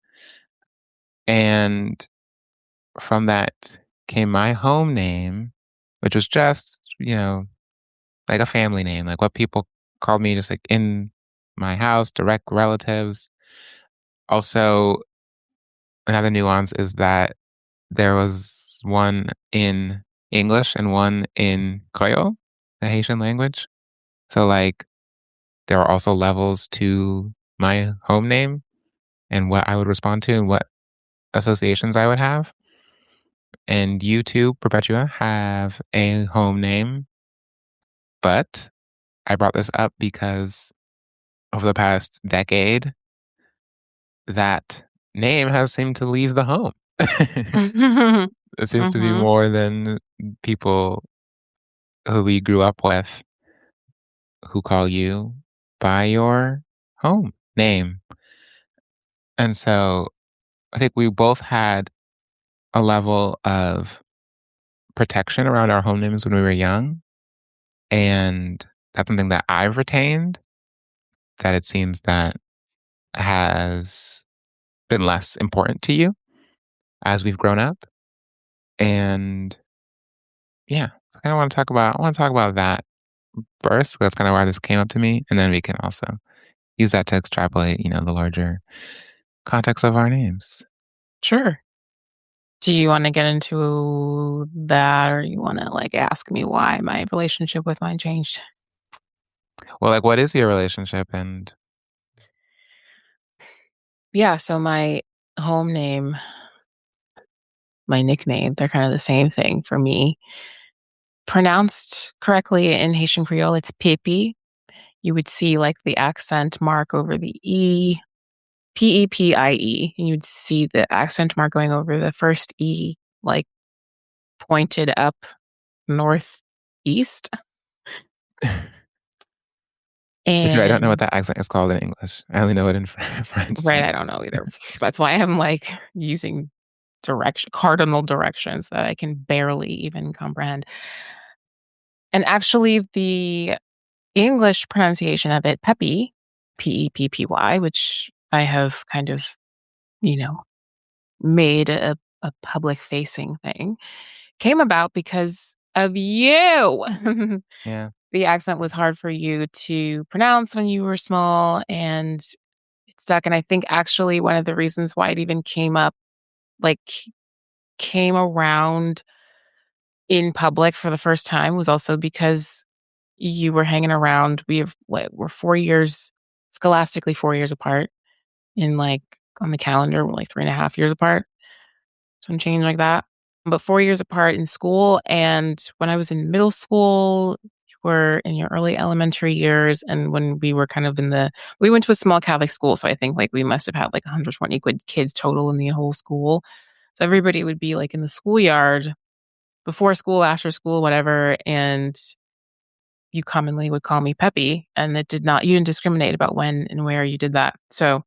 and from that came my home name, which was just like a family name, like what people called me, just like in my house, direct relatives. Also, another nuance is that there was one in English and one in Creole, the Haitian language. So, like, there are also levels to my home name and what I would respond to and what associations I would have. And you too, Perpetua, have a home name. But I brought this up because over the past decade, that name has seemed to leave the home. It seems to be Mhm. more than people who we grew up with who call you by your home name. And so I think we both had a level of protection around our home names when we were young. And that's something that I've retained that it seems that has been less important to you as we've grown up. And yeah, I want to talk about that first. That's kind of why this came up to me. And then we can also use that to extrapolate, the larger context of our names. Sure. Do you wanna get into that, or you wanna, ask me why my relationship with mine changed? Well, like, what is your relationship? And Yeah, so my home name, my nickname, they're kinda the same thing for me. Pronounced correctly in Haitian Creole, it's Pipi. You would see, the accent mark over the E, P-E-P-I-E, and you'd see the accent mark going over the first E, like, pointed up northeast, it's true, I don't know what and that accent is called in English. I only know it in French. right, I don't know either. That's why I'm, using cardinal directions that I can barely even comprehend. And actually, the English pronunciation of it, Peppy, P-E-P-P-Y, which I have kind of, you know, made a public-facing thing, came about because of you. Yeah. The accent was hard for you to pronounce when you were small, and it stuck, and I think actually one of the reasons why it even like, came around in public for the first time was also because you were hanging around. We're 4 years, scholastically 4 years apart, on the calendar, we're, 3.5 years apart, some change like that. But 4 years apart in school, and when I was in middle school, you were in your early elementary years, and when we were kind of we went to a small Catholic school, so I think, we must have had, 120 kids total in the whole school. So everybody would be, in the schoolyard before school, after school, whatever, and you commonly would call me Peppy, and it did not you didn't discriminate about when and where you did that. So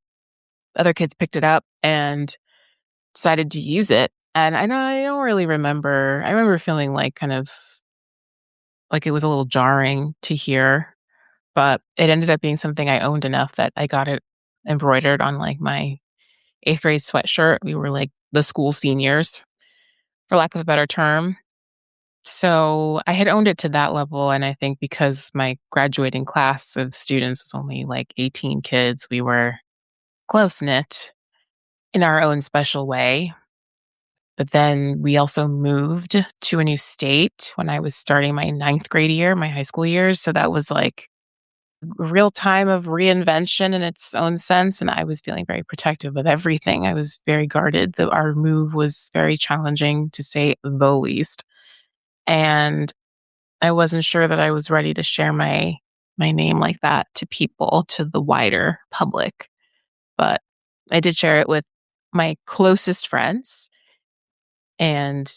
other kids picked it up and decided to use it. And I don't really remember. I remember feeling like kind of like it was a little jarring to hear, but it ended up being something I owned enough that I got it embroidered on like my 8th grade sweatshirt. We were like the school seniors, for lack of a better term. So I had owned it to that level. And I think because my graduating class of students was only like 18 kids, we were close knit in our own special way. But then we also moved to a new state when I was starting my 9th grade year, my high school years. So that was like a real time of reinvention in its own sense. And I was feeling very protective of everything. I was very guarded. Our move was very challenging to say the least. And I wasn't sure that I was ready to share my name like that to people, to the wider public. But I did share it with my closest friends, and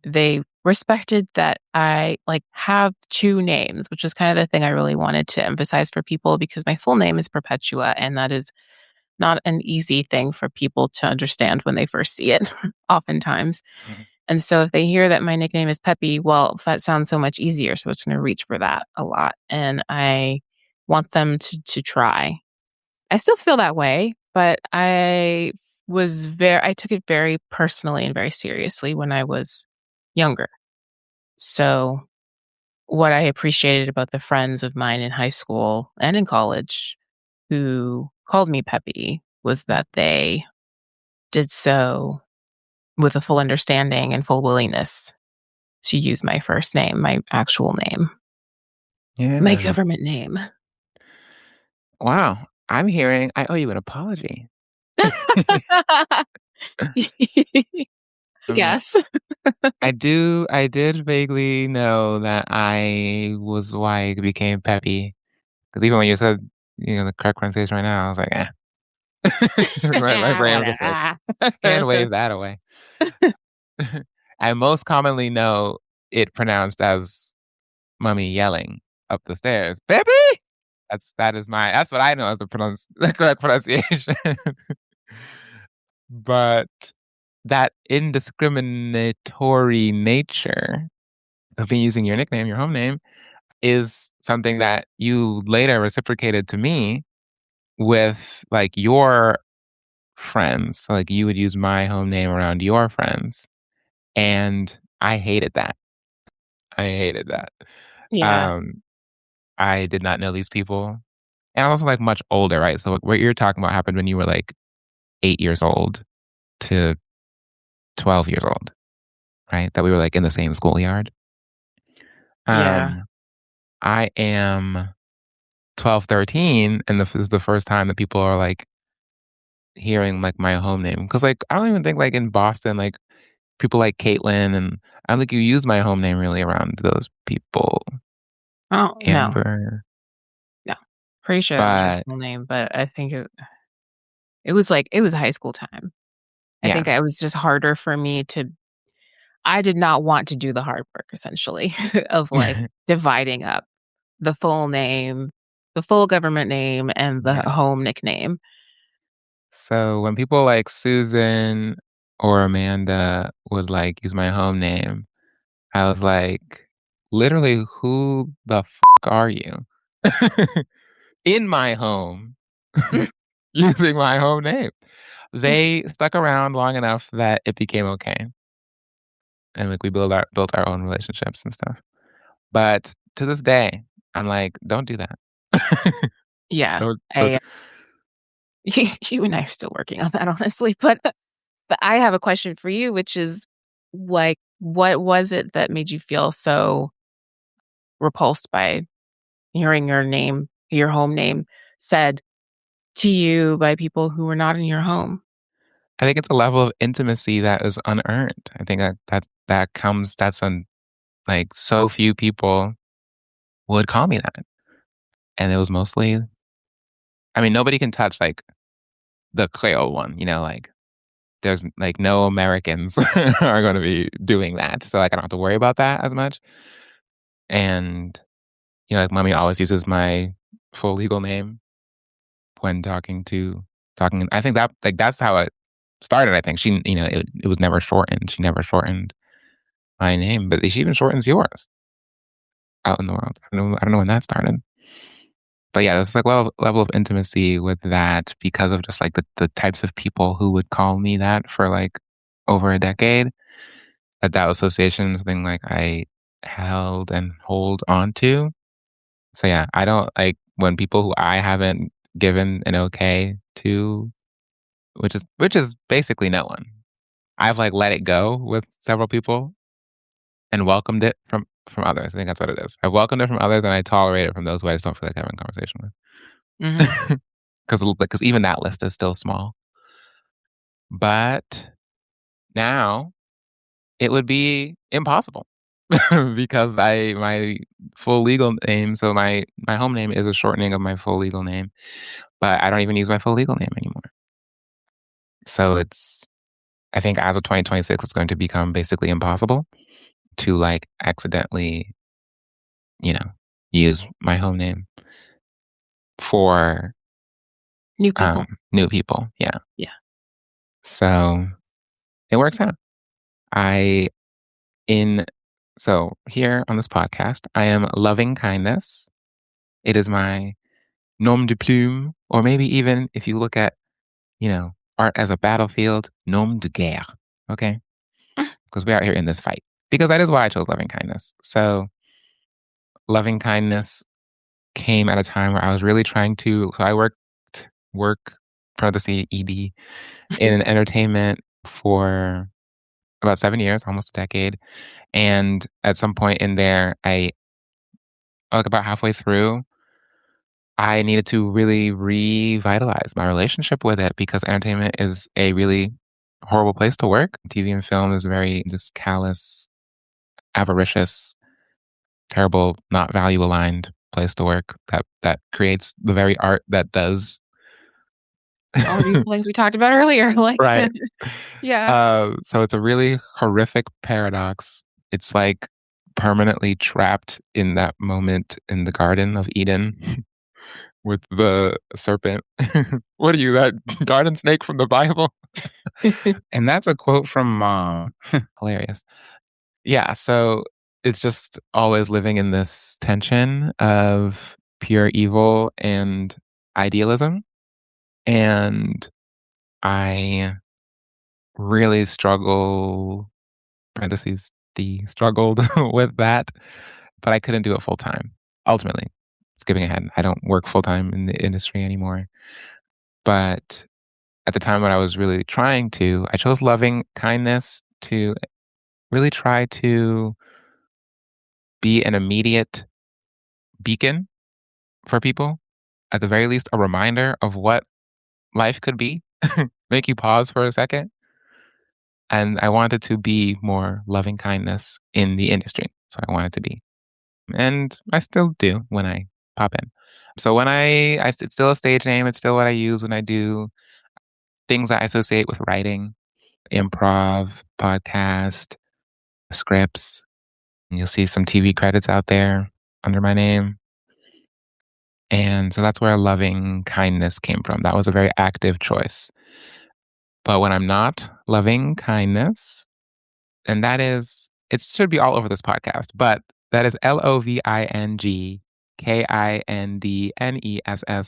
they respected that I like have two names, which is kind of the thing I really wanted to emphasize for people because my full name is Perpetua, and that is not an easy thing for people to understand when they first see it, oftentimes. Mhm. And so if they hear that my nickname is Peppy, well, that sounds so much easier. So it's going to reach for that a lot. And I want them to try. I still feel that way, but I took it very personally and very seriously when I was younger. So what I appreciated about the friends of mine in high school and in college who called me Peppy was that they did so with a full understanding and full willingness to use my first name, my actual name, my Yeah. government name. Wow. I'm hearing I owe you an apology. Um, Yes. I did vaguely know that I was why I became Peppy. Because even when you said, the correct pronunciation right now, I was like, "Eh." My brain was just like, Whatever. "Can't wave that away." I most commonly know it pronounced as mommy yelling up the stairs, "Peppy!" That's what I know as the correct pronunciation. But that indiscriminatory nature of me using your nickname, your home name, is something that you later reciprocated to me with, like, your friends. So, like, you would use my home name around your friends, and I hated that. I hated that. Yeah. Um, I did not know these people, and I was also, like, much older, right? So, like, what you're talking about happened when you were, like, 8 years old to 12 years old, right? That we were, like, in the same schoolyard. Yeah. Um, I am 12, 13, and this is the first time that people are, like, hearing, like, my home name. Because like, I don't even think, like, in Boston, like, people like Caitlin, and I don't think you use my home name really around those people, Oh, no. Amber, No. Pretty sure that was your but full name, but I think it was like it was high school time. I yeah. think it was just harder for me to I did not want to do the hard work essentially of, like, dividing up the full name, the full government name, and the Yeah. home nickname. So when people like Susan or Amanda would, like, use my home name, I was like, "Literally, who the are you?" In my home, using my home name. They stuck around long enough that it became okay, and, like, we built our own relationships and stuff. But to this day, I'm like, "Don't do that." Yeah. Don't I you and I are still working on that, honestly, but I have a question for you, which is, like, what was it that made you feel so repulsed by hearing your home name said to you by people who were not in your home? I think it's a level of intimacy that is unearned. I think that comes that's on like, so few people would call me that, and it was mostly I mean, nobody can touch, like, the Creole one, like, there's, like, no Americans are gonna be doing that, so, like, I don't have to worry about that as much, and, like, mommy always uses my full legal name when talking I think that like, that's how it started, I think. It was never shortened. She never shortened my name, but she even shortens yours out in the world. I don't know when that started. But, yeah, there's, like, level of intimacy with that because of just, like, the types of people who would call me that for, like, over a decade. That association is something, like, I held and hold on to. So, yeah, I don't like when people who I haven't given an okay to, which is basically no one. I've, like, let it go with several people and welcomed it from others. I think that's what it is. I welcomed it from others, and I tolerate it from those who I just don't feel like having a conversation Mhm. with. Because even that list is still small. But now it would be impossible because my full legal name, so my home name is a shortening of my full legal name, but I don't even use my full legal name anymore. So I think as of 2026, it's going to become basically impossible to, like, accidentally, you know, use my home name for, New people. new people. Yeah. Yeah. So it works out. I in So here on this podcast, I am loving kindness. It is my nom de plume, or maybe even if you look at, art as a battlefield, nom de guerre. Okay? Because we're out here in this fight. Because that is why I chose loving kindness. So loving kindness came at a time where I was really trying to so I work parenthesis ED in entertainment for about 7 years, almost a decade. And at some point in there, like about halfway through, I needed to really revitalize my relationship with it because entertainment is a really horrible place to work. TV and film is very just callous, avaricious, terrible, not value aligned place to work that creates the very art that does. All the beautiful things we talked about earlier, like, Right. yeah. So it's a really horrific paradox. It's like permanently trapped in that moment in the Garden of Eden with the serpent. What are you, that garden snake from the Bible? And that's a quote from Mom. Hilarious. Yeah, so it's just always living in this tension of pure evil and idealism. And I really parentheses, struggled with that, but I couldn't do it full time. Ultimately, skipping ahead, I don't work full time in the industry anymore. But at the time when I was really trying to, I chose loving kindness to really try to be an immediate beacon for people. At the very least, a reminder of what life could be, make you pause for a second. And I wanted to be more loving kindness in the industry. So I wanted to be. And I still do when I pop in. So it's still a stage name. It's still what I use when I do things that I associate with writing, improv, podcast, scripts. And you'll see some TV credits out there under my name. And so that's where loving kindness came from. That was a very active choice. But when I'm not loving kindness, and it should be all over this podcast, but that is Lovingkindness,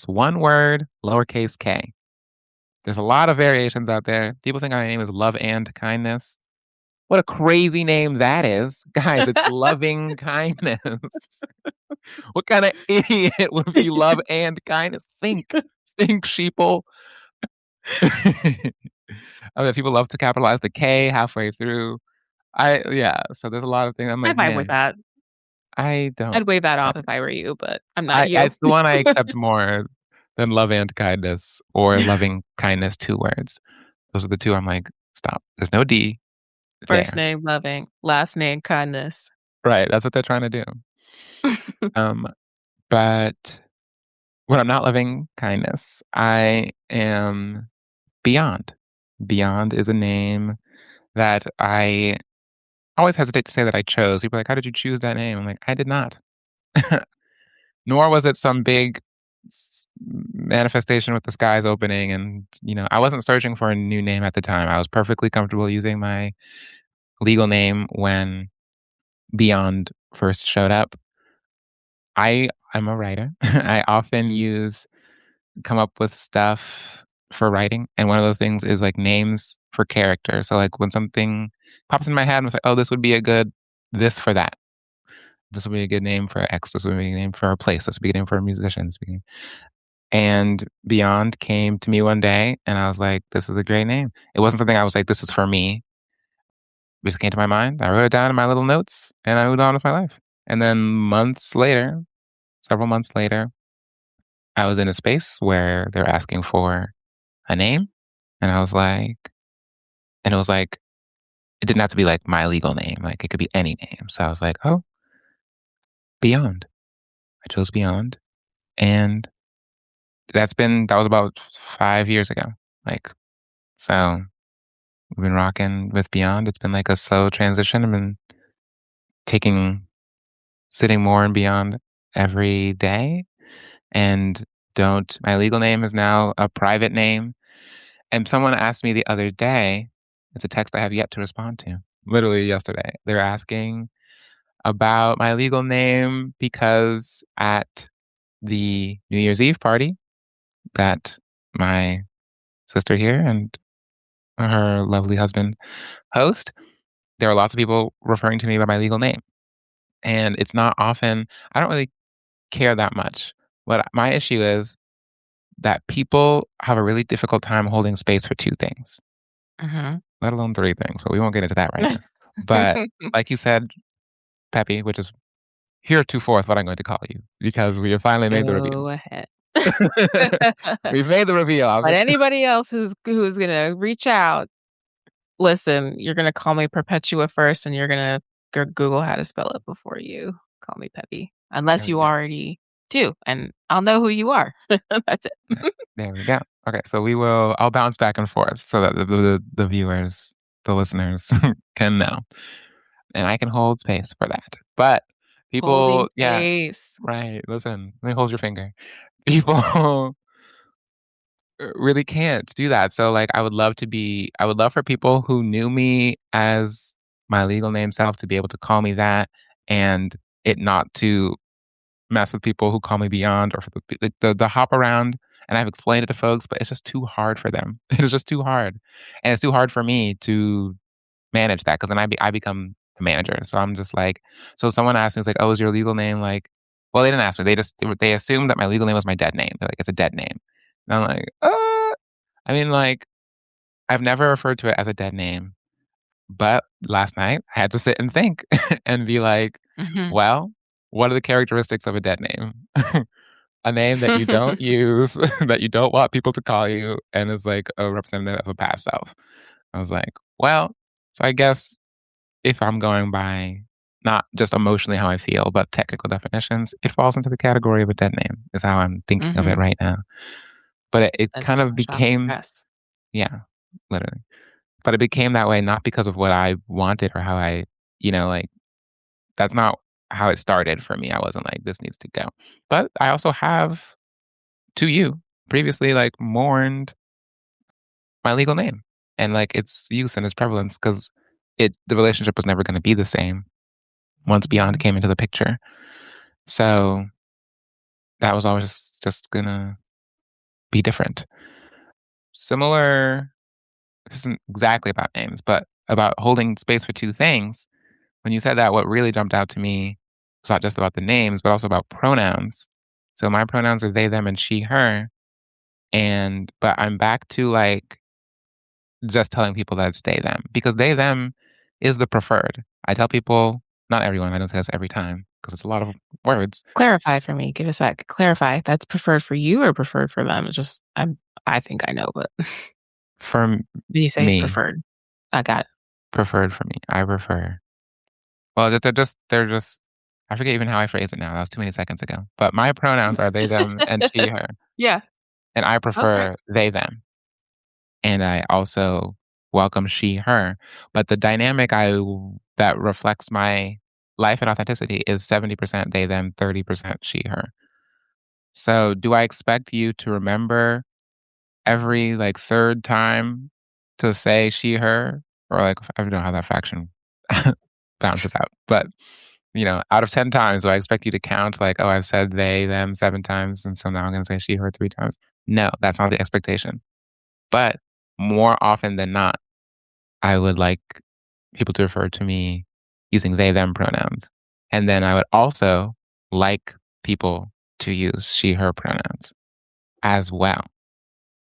one word, lowercase k. There's a lot of variations out there. People think my name is Love and Kindness. What a crazy name that is. Guys, it's loving kindness. What kind of idiot would be love and kindness? Think, sheeple. I mean, people love to capitalize the K halfway through. Yeah, so there's a lot of things. I'm I like, vibe with man, that. I don't. I'd wave that I, off if I were you, but I'm not you. it's the one I accept more than love and kindness or loving kindness, two words. Those are the two I'm like, stop. There's no D First there. name, loving, last name, kindness. Right. That's what they're trying to do. Um, but when I'm not loving kindness, I am beyond. Beyond is a name that I always hesitate to say that I chose. People are like, "How did you choose that name?" I'm like, "I did not." Nor was it some big manifestation with the skies opening. And, I wasn't searching for a new name at the time. I was perfectly comfortable using my legal name when Beyond first showed up. I'm a writer. I often come up with stuff for writing, and one of those things is like names for characters. So like when something pops in my head, I'm just like, oh, this would be a good this for that. This would be a good name for X. This would be a name for a place. This would be a name for a musician. And Beyond came to me one day, and I was like, "This is a great name." It wasn't something I was like, "This is for me." It just came to my mind. I wrote it down in my little notes, and I moved on with my life. And then months later, several months later, I was in a space where they're asking for a name, and I was like, and it was like, it didn't have to be like my legal name. Like it could be any name. So I was like, "Oh, Beyond." I chose Beyond, and that was about 5 years ago. Like so. We've been rocking with Beyond. It's been like a slow transition. I've been taking sitting more and Beyond every day, and don't my legal name is now a private name. And someone asked me the other day, it's a text I have yet to respond to, literally yesterday. They're asking about my legal name because at the New Year's Eve party that my sister here and her lovely husband host, there are lots of people referring to me by my legal name. And it's not often I don't really care that much. What my issue is that people have a really difficult time holding space for 2 things, Mhm. let alone 3 things, but we won't get into that right now. But like you said, Peppy, which is heretofore what I'm going to call you, because we have finally made the reveal. Go ahead. We've made the reveal. But anybody else who's gonna reach out, listen, you're gonna call me Perpetua first, and you're gonna Google how to spell it before you call me Peppy, unless There we you go. already do, and I'll know who you are. That's There it. there we go. Okay, so I'll bounce back and forth so that the viewers, the listeners can know, and I can hold space for that. But Holding people yeah, space. right, listen, let me hold your finger. People really can't do that. So, like, I would love for people who knew me as my legal name self to be able to call me that, and it not to mess with people who call me Beyond, or for the hop around. And I've explained it to folks, but it's just too hard for them. It's just too hard, and it's too hard for me to manage that because then I become the manager. So I'm just like, so someone asked me, it's like, "Oh, is your legal name like?" Well, they didn't ask me. They assumed that my legal name was my dead name. They're like, "It's a dead name," and I'm like, I mean, like, I've never referred to it as a dead name, but last night I had to sit and think and be like, Mhm. well, what are the characteristics of a dead name? A name that you don't use, that you don't want people to call you, and is like a representative of a past self. I was like, well, so I guess if I'm going by not just emotionally how I feel, but technical definitions, it falls into the category of a dead name, is how I'm thinking of it Mhm. right now. But it That's kind too of much off your became, chest. yeah, literally. But it became that way not because of what I wanted or how like, that's not how it started for me. I wasn't like, "This needs to go." But I also have, to you, previously, like, mourned my legal name and, like, its use and its prevalence because the relationship was never gonna be the same once Beyond Mhm. came into the picture. So, that was always just gonna be different. Similar this isn't exactly about names, but about holding space for 2 things. When you said that, what really jumped out to me was not just about the names, but also about pronouns. So my pronouns are they, them, and she, her. But I'm back to like just telling people that it's they, them because they, them is the preferred. I tell people, not everyone, I don't say this every time because it's a lot of words. Clarify for me. Give a sec. Clarify. That's preferred for you or preferred for them? It's just I think I know, but For did you say it's me, preferred? I got it. preferred for me. I prefer. Well, they're just, I forget even how I phrase it now. That was too many seconds ago. But my pronouns are they, them, and she, her. Yeah. And I Okay. prefer they, them. and I also welcome she, her. But the dynamic that reflects my life and authenticity is 70% they, them, 30% she, her. So do I expect you to remember every like third time to say she, her? Or like I don't know how that fraction balances out. But out of 10 times, do I expect you to count like, oh, I've said they, them 7 times, and so now I'm gonna say she, her 3 times? No, that's not the expectation. But more often than not, I would like people to refer to me using they, them pronouns. And then I would also like people to use she, her pronouns as well.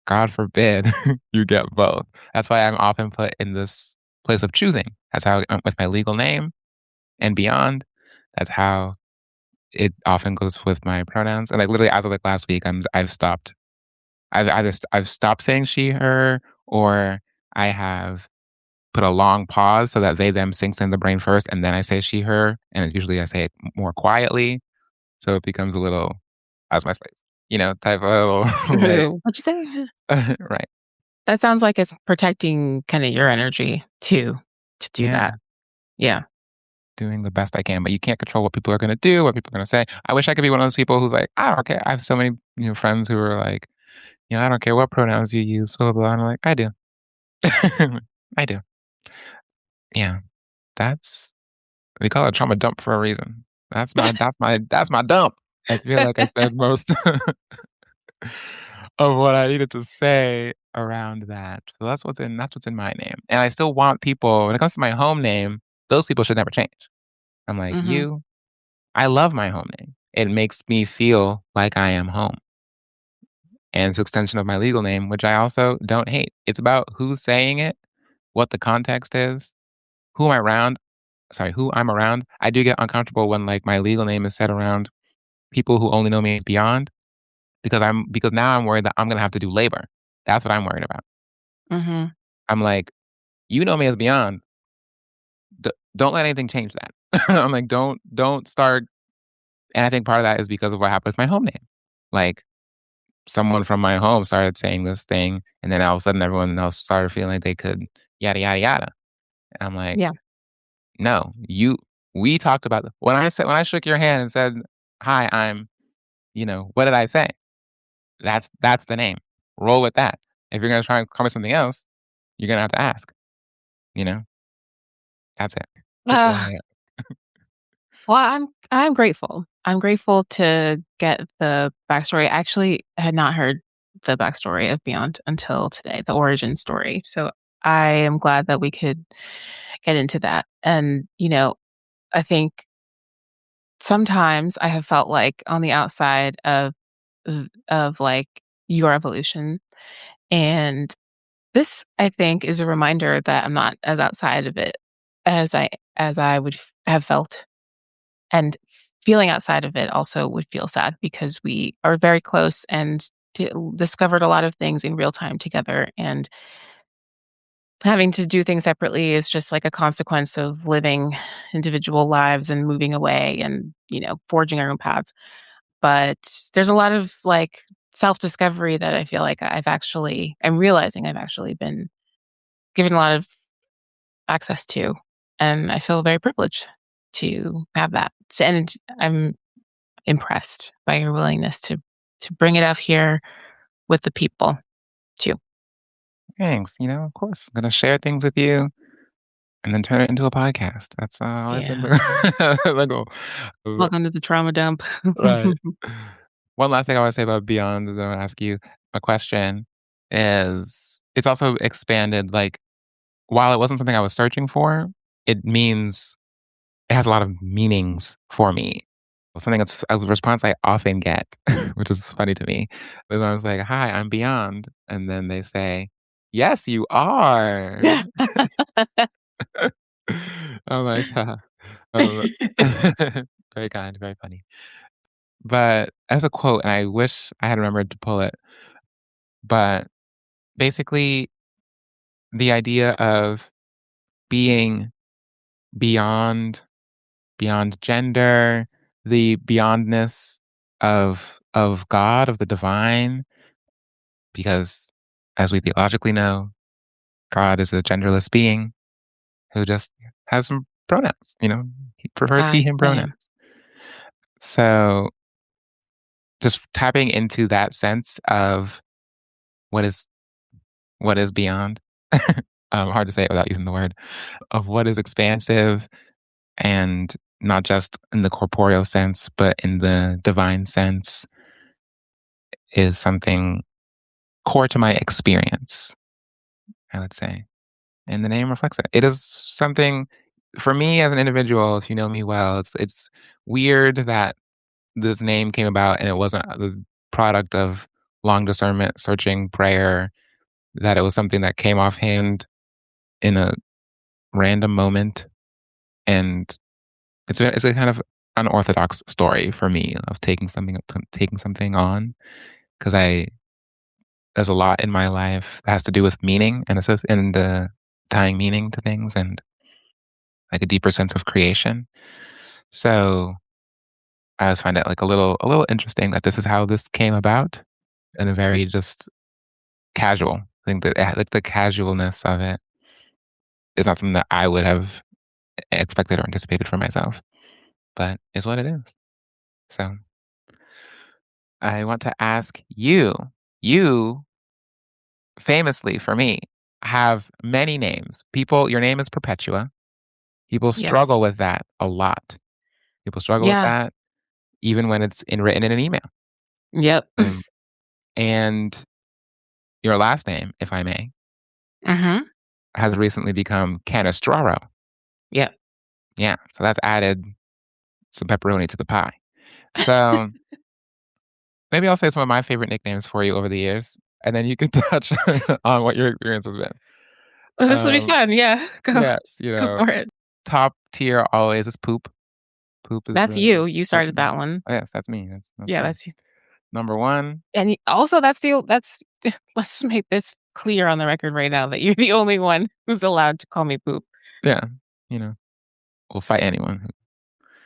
God forbid you get both. That's why I'm often put in this place of choosing. That's how with my legal name and beyond. That's how it often goes with my pronouns. And like literally as of like last week, I've stopped. I've stopped saying she, her, or I have put a long pause so that they, them sinks in the brain first, and then I say she, her, and usually I say it more quietly, so it becomes a little as my slaves, type of little like What'd you say? right. That sounds like it's protecting kinda your energy too, to do Yeah, that. Yeah. doing the best I can, but you can't control what people are gonna do, what people are gonna say. I wish I could be one of those people who's like, "I don't care." I have so many, friends who are like, "I don't care what pronouns you use, blah, blah, blah," and I'm like, "I do." I do. Yeah, that's we call it trauma dump for a reason. That's my dump. I feel like I said most of what I needed to say around that. So that's what's in my name. And I still want people when it comes to my home name, those people should never change. I'm like, Mhm. I love my home name. It makes me feel like I am home. And it's an extension of my legal name, which I also don't hate. It's about who's saying it, what the context is, who am I around. Sorry, who I'm around. I do get uncomfortable when like my legal name is said around people who only know me as Beyond because now I'm worried that I'm gonna have to do labor. That's what I'm worried about. Mhm. I'm like, you know me as Beyond. Don't let anything change that. I'm like, don't start. And I think part of that is because of what happened with my home name. Like someone from my home started saying this thing, and then all of a sudden everyone else started feeling like they could yada yada yada. And I'm like, Yeah. no, we talked about when I shook your hand and said, hi, I'm, what did I say? That's the name. Roll with that. If you're gonna try and call me something else, you're gonna have to ask. You know, that's it. That's Uh, why. well, I'm grateful. I'm grateful to get the backstory. I actually had not heard the backstory of Beyond until today, the origin story. So I am glad that we could get into that. And, I think sometimes I have felt like on the outside of like your evolution. And this, I think, is a reminder that I'm not as outside of it as I would have felt. And feeling outside of it also would feel sad because we are very close and discovered a lot of things in real time together. And having to do things separately is just like a consequence of living individual lives and moving away and, forging our own paths. But there's a lot of like self discovery that I feel like I'm realizing I've actually been given a lot of access to. And I feel very privileged to have that. And I'm impressed by your willingness to bring it up here with the people too. Thanks. Of course, I'm gonna share things with you and then turn it into a podcast. That's always been Yeah. the goal. Welcome to the trauma dump. Right. One last thing I want to say about Beyond, and then I'll ask you a question, is it's also expanded. Like, while it wasn't something I was searching for, it means it has a lot of meanings for me. Something that's a response I often get, which is funny to me. When I was like, "Hi, I'm Beyond," and then they say, "Yes, you are." I'm like, "Haha." Um, very kind, very funny. But as a quote, and I wish I had remembered to pull it, but basically the idea of being beyond beyond gender, the beyondness of God, of the divine, because as we theologically know, God is a genderless being who just has some pronouns, he prefers he, I, him pronouns. him. So just tapping into that sense of what is what is beyond, hard to say it without using the word, of what is expansive and not just in the corporeal sense, but in the divine sense is something core to my experience, I would say. And the name reflects it. It is something for me as an individual, if you know me well, it's weird that this name came about and it wasn't the product of long discernment, searching, prayer, that it was something that came offhand in a random moment. And it's a kind of unorthodox story for me of taking something on because I there's a lot in my life that has to do with meaning and tying meaning to things and like a deeper sense of creation. So I always find it like a little interesting that this is how this came about in a very just casual. I think that like the casualness of it is not something that I would have expected or anticipated for myself, but is what it is. So I want to ask you, you famously for me have many names. Your name is Perpetua. People Yes. struggle with that a lot. People struggle with Yeah. that even when it's written in an email. Yep. Um, and your last name, if I may, Mhm. has recently become Canestraro. Yep. Yeah, so that's added some pepperoni to the pie. So maybe I'll say some of my favorite nicknames for you over the years, and then you can touch on what your experience has been. Well, this will be Um, fun. Yeah. Go. yes, Go for it. top tier always is poop. Poop is That's the you. You that's started me. that one. Oh, yes, that's me. That's Yeah, me. that's you. Number one, And also that's let's make this clear on the record right now that you're the only one who's allowed to call me poop. yeah, you know, we'll fight anyone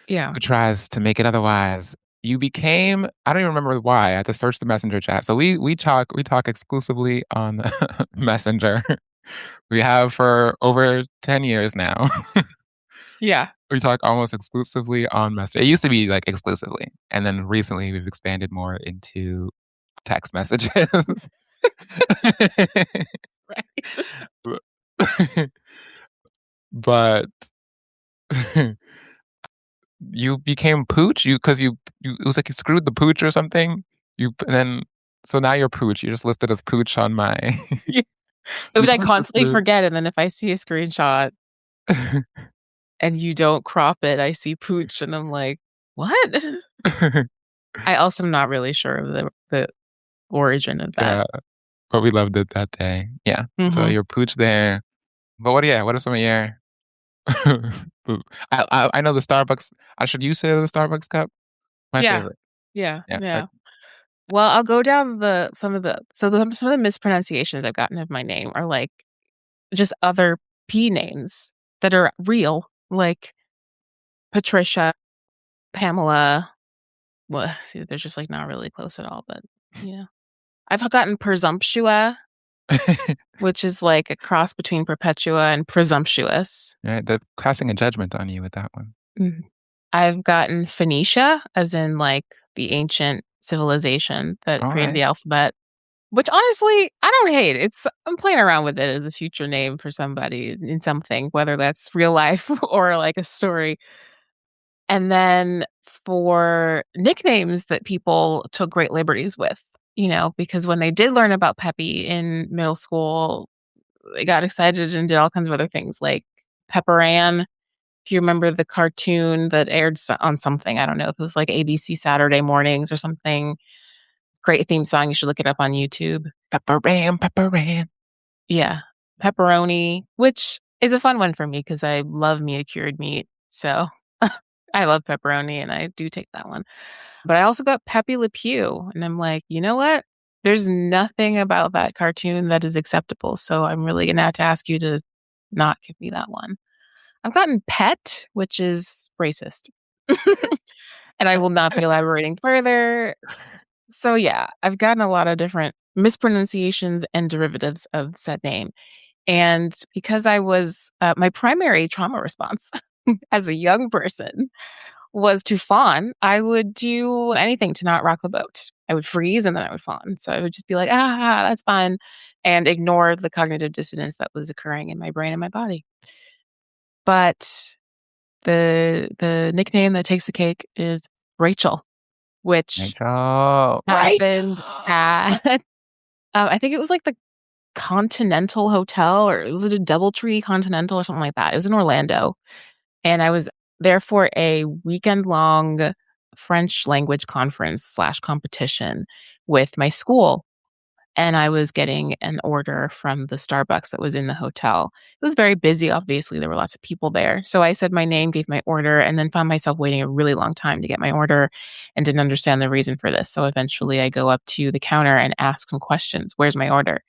Yeah. who tries to make it otherwise. You became I don't even remember why. I had to search the Messenger chat. So we talk exclusively on Messenger. We have for over 10 years now. Yeah. We talk almost exclusively on Messenger. It used to be like exclusively, and then recently we've expanded more into text messages. Right. But you became Pooch? You it was like you screwed the Pooch or something? You and then so now you're Pooch. You're just listed as Pooch on my Yeah. you Which I must have constantly screwed forget, and then if I see a screenshot and you don't crop it, I see pooch and I'm like, "What?" I also am not really sure of the origin of that. Yeah, but we loved it that day. Yeah. So Mhm. you're Pooch there. But what are some of your I know the Starbucks should you say the Starbucks cup? My Yeah. favorite. Yeah. Yeah, Yeah. Well, I'll go down some of the mispronunciations I've gotten of my name are, like, just other P names that are real, like Patricia, Pamela. Well, see, they're just, like, not really close at all, but, you know. I've gotten Presumptua, which is, like, a cross between Perpetua and presumptuous. Right, they're casting a judgment on you with that one. Mhm. I've gotten Phoenicia, as in, like, the ancient civilization that created Alright. the alphabet, which honestly, I don't hate. I'm playing around with it as a future name for somebody in something, whether that's real life or, like, a story. And then for nicknames that people took great liberties with, because when they did learn about Peppy in middle school, they got excited and did all kinds of other things, like Pepper Ann. If you remember the cartoon that aired on something, I don't know if it was like ABC Saturday mornings or something. Great theme song. You should look it up on YouTube. Pepper Ram, Pepper Ram. Yeah. Pepperoni, which is a fun one for me because I love me a cured meat. So I love pepperoni and I do take that one. But I also got Pepe Le Pew, and I'm like, you know what? There's nothing about that cartoon that is acceptable. So I'm really gonna have to ask you to not give me that one. I've gotten Pet, which is racist. And I will not be elaborating further. So yeah, I've gotten a lot of different mispronunciations and derivatives of said name. And because I was my primary trauma response as a young person was to fawn, I would do anything to not rock the boat. I would freeze and then I would fawn. So I would just be like, that's fine, and ignore the cognitive dissonance that was occurring in my brain and my body. But the nickname that takes the cake is Rachel, which Rachel, happened Rachel. at I think it was like the Continental Hotel, or was it a DoubleTree Continental or something like that? It was in Orlando, and I was there for a weekend-long French language conference/competition with my school, and I was getting an order from the Starbucks that was in the hotel. It was very busy, obviously, there were lots of people there, so I said my name, gave my order, and then found myself waiting a really long time to get my order and didn't understand the reason for this, so eventually I go up to the counter and ask some questions, "Where's my order?"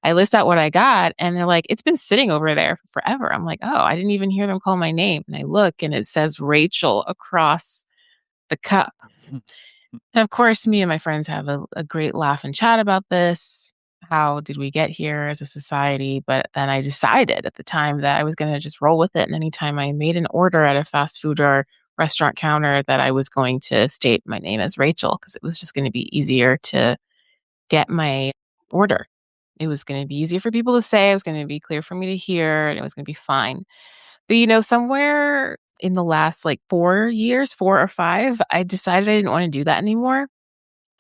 I list out what I got, and they're like, "It's been sitting over there for forever." I'm like, "Oh, I didn't even hear them call my name," and I look, and it says Rachel across the cup. And of course, me and my friends have a great laugh and chat about this. How did we get here as a society? But then I decided at the time that I was going to just roll with it. And anytime I made an order at a fast food or restaurant counter, that I was going to state my name as Rachel because it was just going to be easier to get my order. It was going to be easier for people to say, it was going to be clear for me to hear, and it was going to be fine. But somewhere in the last like 4 years, 4 or 5, I decided I didn't want to do that anymore,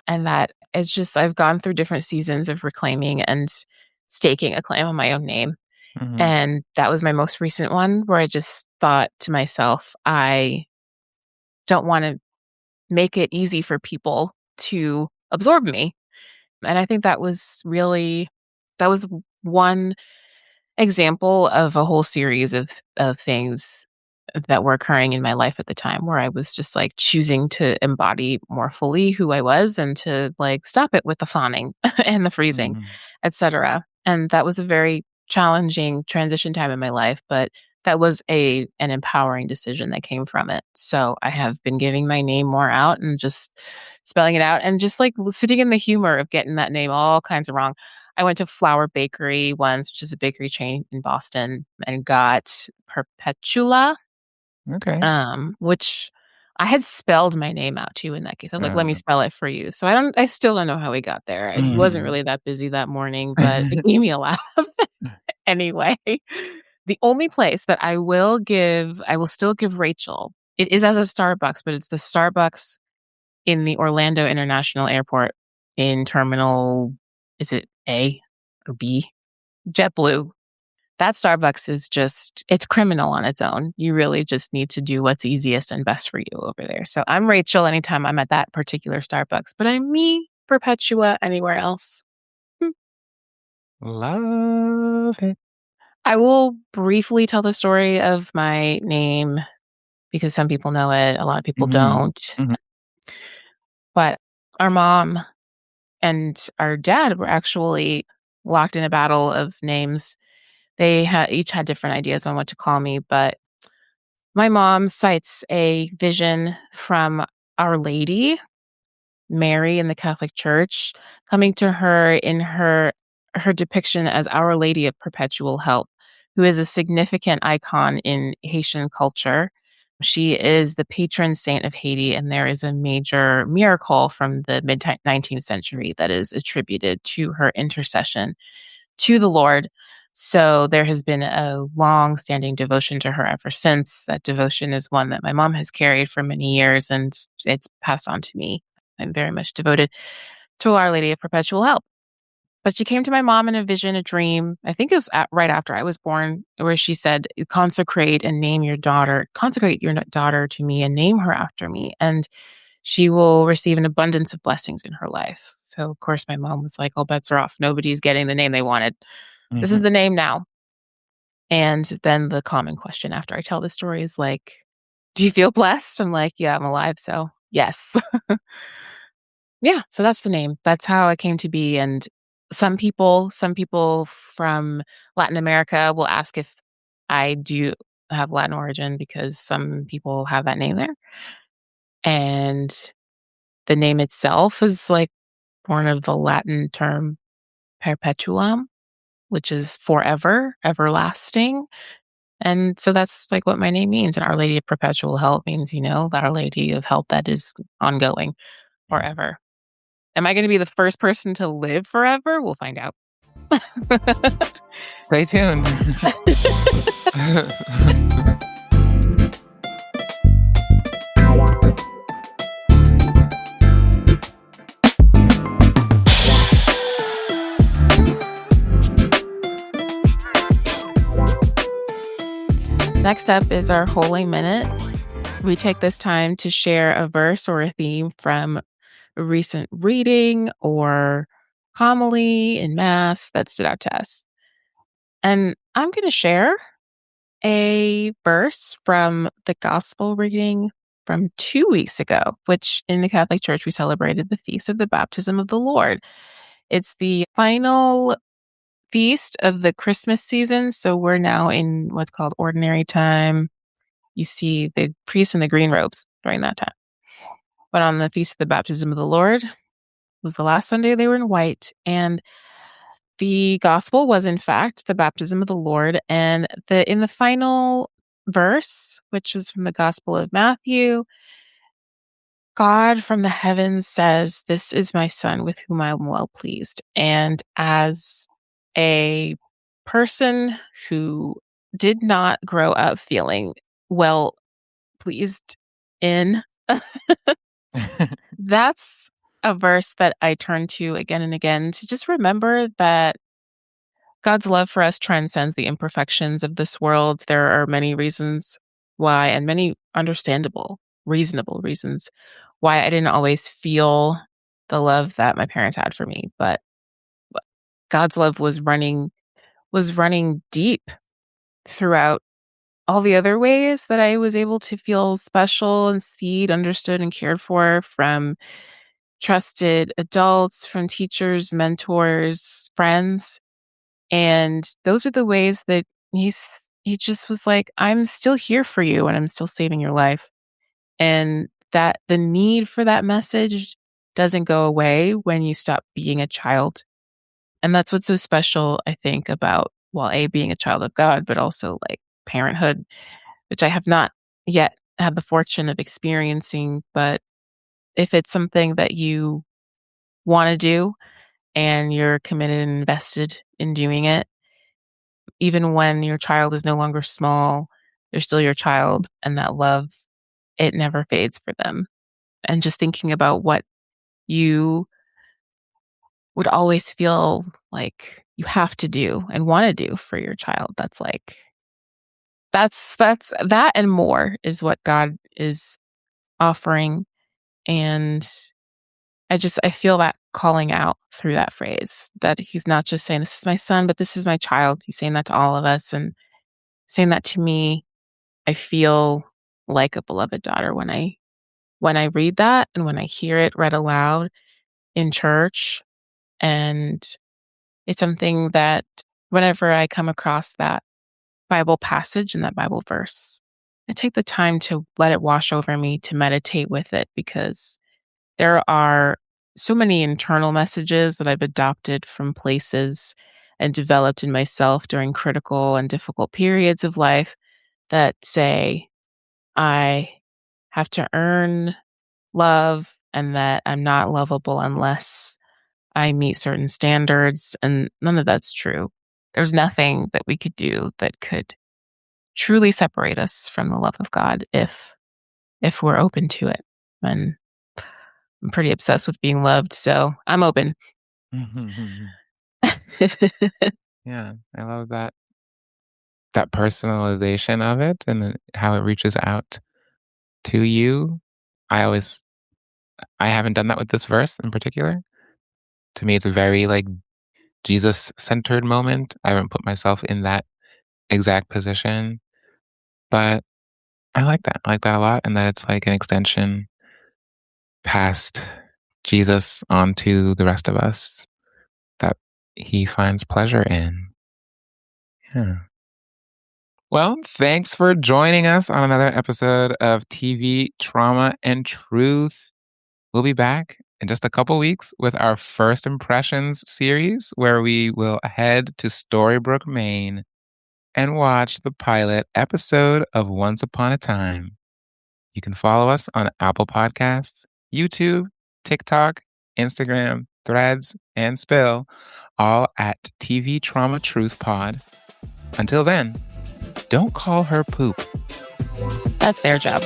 and that it's just I've gone through different seasons of reclaiming and staking a claim on my own name. Mhm, And that was my most recent one where I just thought to myself, I don't want to make it easy for people to absorb me. And I think that was one example of a whole series of things that were occurring in my life at the time where I was just like choosing to embody more fully who I was and to like stop it with the fawning and the freezing, mhm. etc. And that was a very challenging transition time in my life, but that was a an empowering decision that came from it. So I have been giving my name more out and just spelling it out and just like sitting in the humor of getting that name all kinds of wrong. I went to Flour Bakery once, which is a bakery chain in Boston, and got Perpetua, Okay. which I had spelled my name out too in that case. I was like, "Let me Uh, spell it for you." So I still don't know how we got there. I wasn't mhm. really that busy that morning, but it gave me a laugh anyway. The only place that I will still give Rachel, it is as a Starbucks, but it's the Starbucks in the Orlando International Airport in terminal, is it A or B? JetBlue. That Starbucks is just it's criminal on its own. You really just need to do what's easiest and best for you over there. So I'm Rachel anytime I'm at that particular Starbucks, but I'm me, Perpetua, anywhere else. Hmm. Love it. I will briefly tell the story of my name because some people know it, a lot of people Mhm, don't. mhm, But our mom and our dad were actually locked in a battle of names. They each had different ideas on what to call me, but my mom cites a vision from Our Lady, Mary in the Catholic Church, coming to her in her depiction as Our Lady of Perpetual Help, who is a significant icon in Haitian culture. She is the patron saint of Haiti, and there is a major miracle from the mid 19th century that is attributed to her intercession to the Lord. So there has been a long-standing devotion to her ever since. That devotion is one that my mom has carried for many years, and it's passed on to me. I'm very much devoted to Our Lady of Perpetual Help. But she came to my mom in a vision, a dream. I think it was right after I was born, where she said, consecrate your daughter to me and name her after me, and she will receive an abundance of blessings in her life." So, of course, my mom was like, all bets are off. Nobody's getting the name they wanted. This is mhm. the name now. And then the common question after I tell the story is like, "Do you feel blessed?" I'm like, "Yeah, I'm alive, so yes." Yeah, so that's the name. That's how it came to be, and some people from Latin America will ask if I do have Latin origin because some people have that name there, and the name itself is like born of the Latin term perpetuum, which is forever, everlasting. And so that's like what my name means. And Our Lady of Perpetual Help means, Our Lady of Help that is ongoing Mm. forever. Am I going to be the first person to live forever? We'll find out. Stay tuned. Next up is our Holy Minute. We take this time to share a verse or a theme from a recent reading or homily in Mass that stood out to us. And I'm going to share a verse from the Gospel reading from 2 weeks ago, which in the Catholic Church we celebrated the feast of the baptism of the Lord. It's the final feast of the Christmas season, so we're now in what's called ordinary time. You see the priests in the green robes during that time. But on the feast of the baptism of the Lord was the last Sunday they were in white, and the gospel was in fact the baptism of the Lord. And in the final verse, which was from the Gospel of Matthew, God from the heavens says, "This is my son with whom I am well pleased." And as a person who did not grow up feeling well pleased in, that's a verse that I turn to again and again to just remember that God's love for us transcends the imperfections of this world. There are many reasons why, and many understandable, reasonable reasons why I didn't always feel the love that my parents had for me. But God's love was running deep throughout all the other ways that I was able to feel special and seen, understood, and cared for from trusted adults, from teachers, mentors, friends. And those are the ways that he just was like, "I'm still here for you and I'm still saving your life." And that the need for that message doesn't go away when you stop being a child. And that's what's so special, I think, about, well, A, being a child of God, but also like parenthood, which I have not yet had the fortune of experiencing. But if it's something that you want to do and you're committed and invested in doing it, even when your child is no longer small, they're still your child, and that love, it never fades for them. And just thinking about what you would always feel like you have to do and want to do for your child, that's like that's that and more is what God is offering. And I feel that calling out through that phrase, that he's not just saying, "This is my son," but "This is my child." He's saying that to all of us, and saying that to me. I feel like a beloved daughter when I read that and when I hear it read aloud in church. And it's something that whenever I come across that Bible passage and that Bible verse, I take the time to let it wash over me, to meditate with it, because there are so many internal messages that I've adopted from places and developed in myself during critical and difficult periods of life that say, I have to earn love and that I'm not lovable unless I meet certain standards. And none of that's true. There's nothing that we could do that could truly separate us from the love of God if we're open to it. And I'm pretty obsessed with being loved, so I'm open. Yeah, I love that personalization of it and then how it reaches out to you. I always I haven't done that with this verse in particular. To me, it's a very like Jesus-centered moment. I haven't put myself in that exact position, but I like that. I like that a lot, and that it's like an extension past Jesus onto the rest of us that he finds pleasure in. Yeah. Well, thanks for joining us on another episode of TV Trauma and Truth. We'll be back in just a couple weeks with our First Impressions series, where we will head to Storybrooke, Maine, and watch the pilot episode of Once Upon a Time. You can follow us on Apple Podcasts, YouTube, TikTok, Instagram, Threads, and Spill, all at TV Trauma Truth Pod. Until then, don't call her poop. That's their job.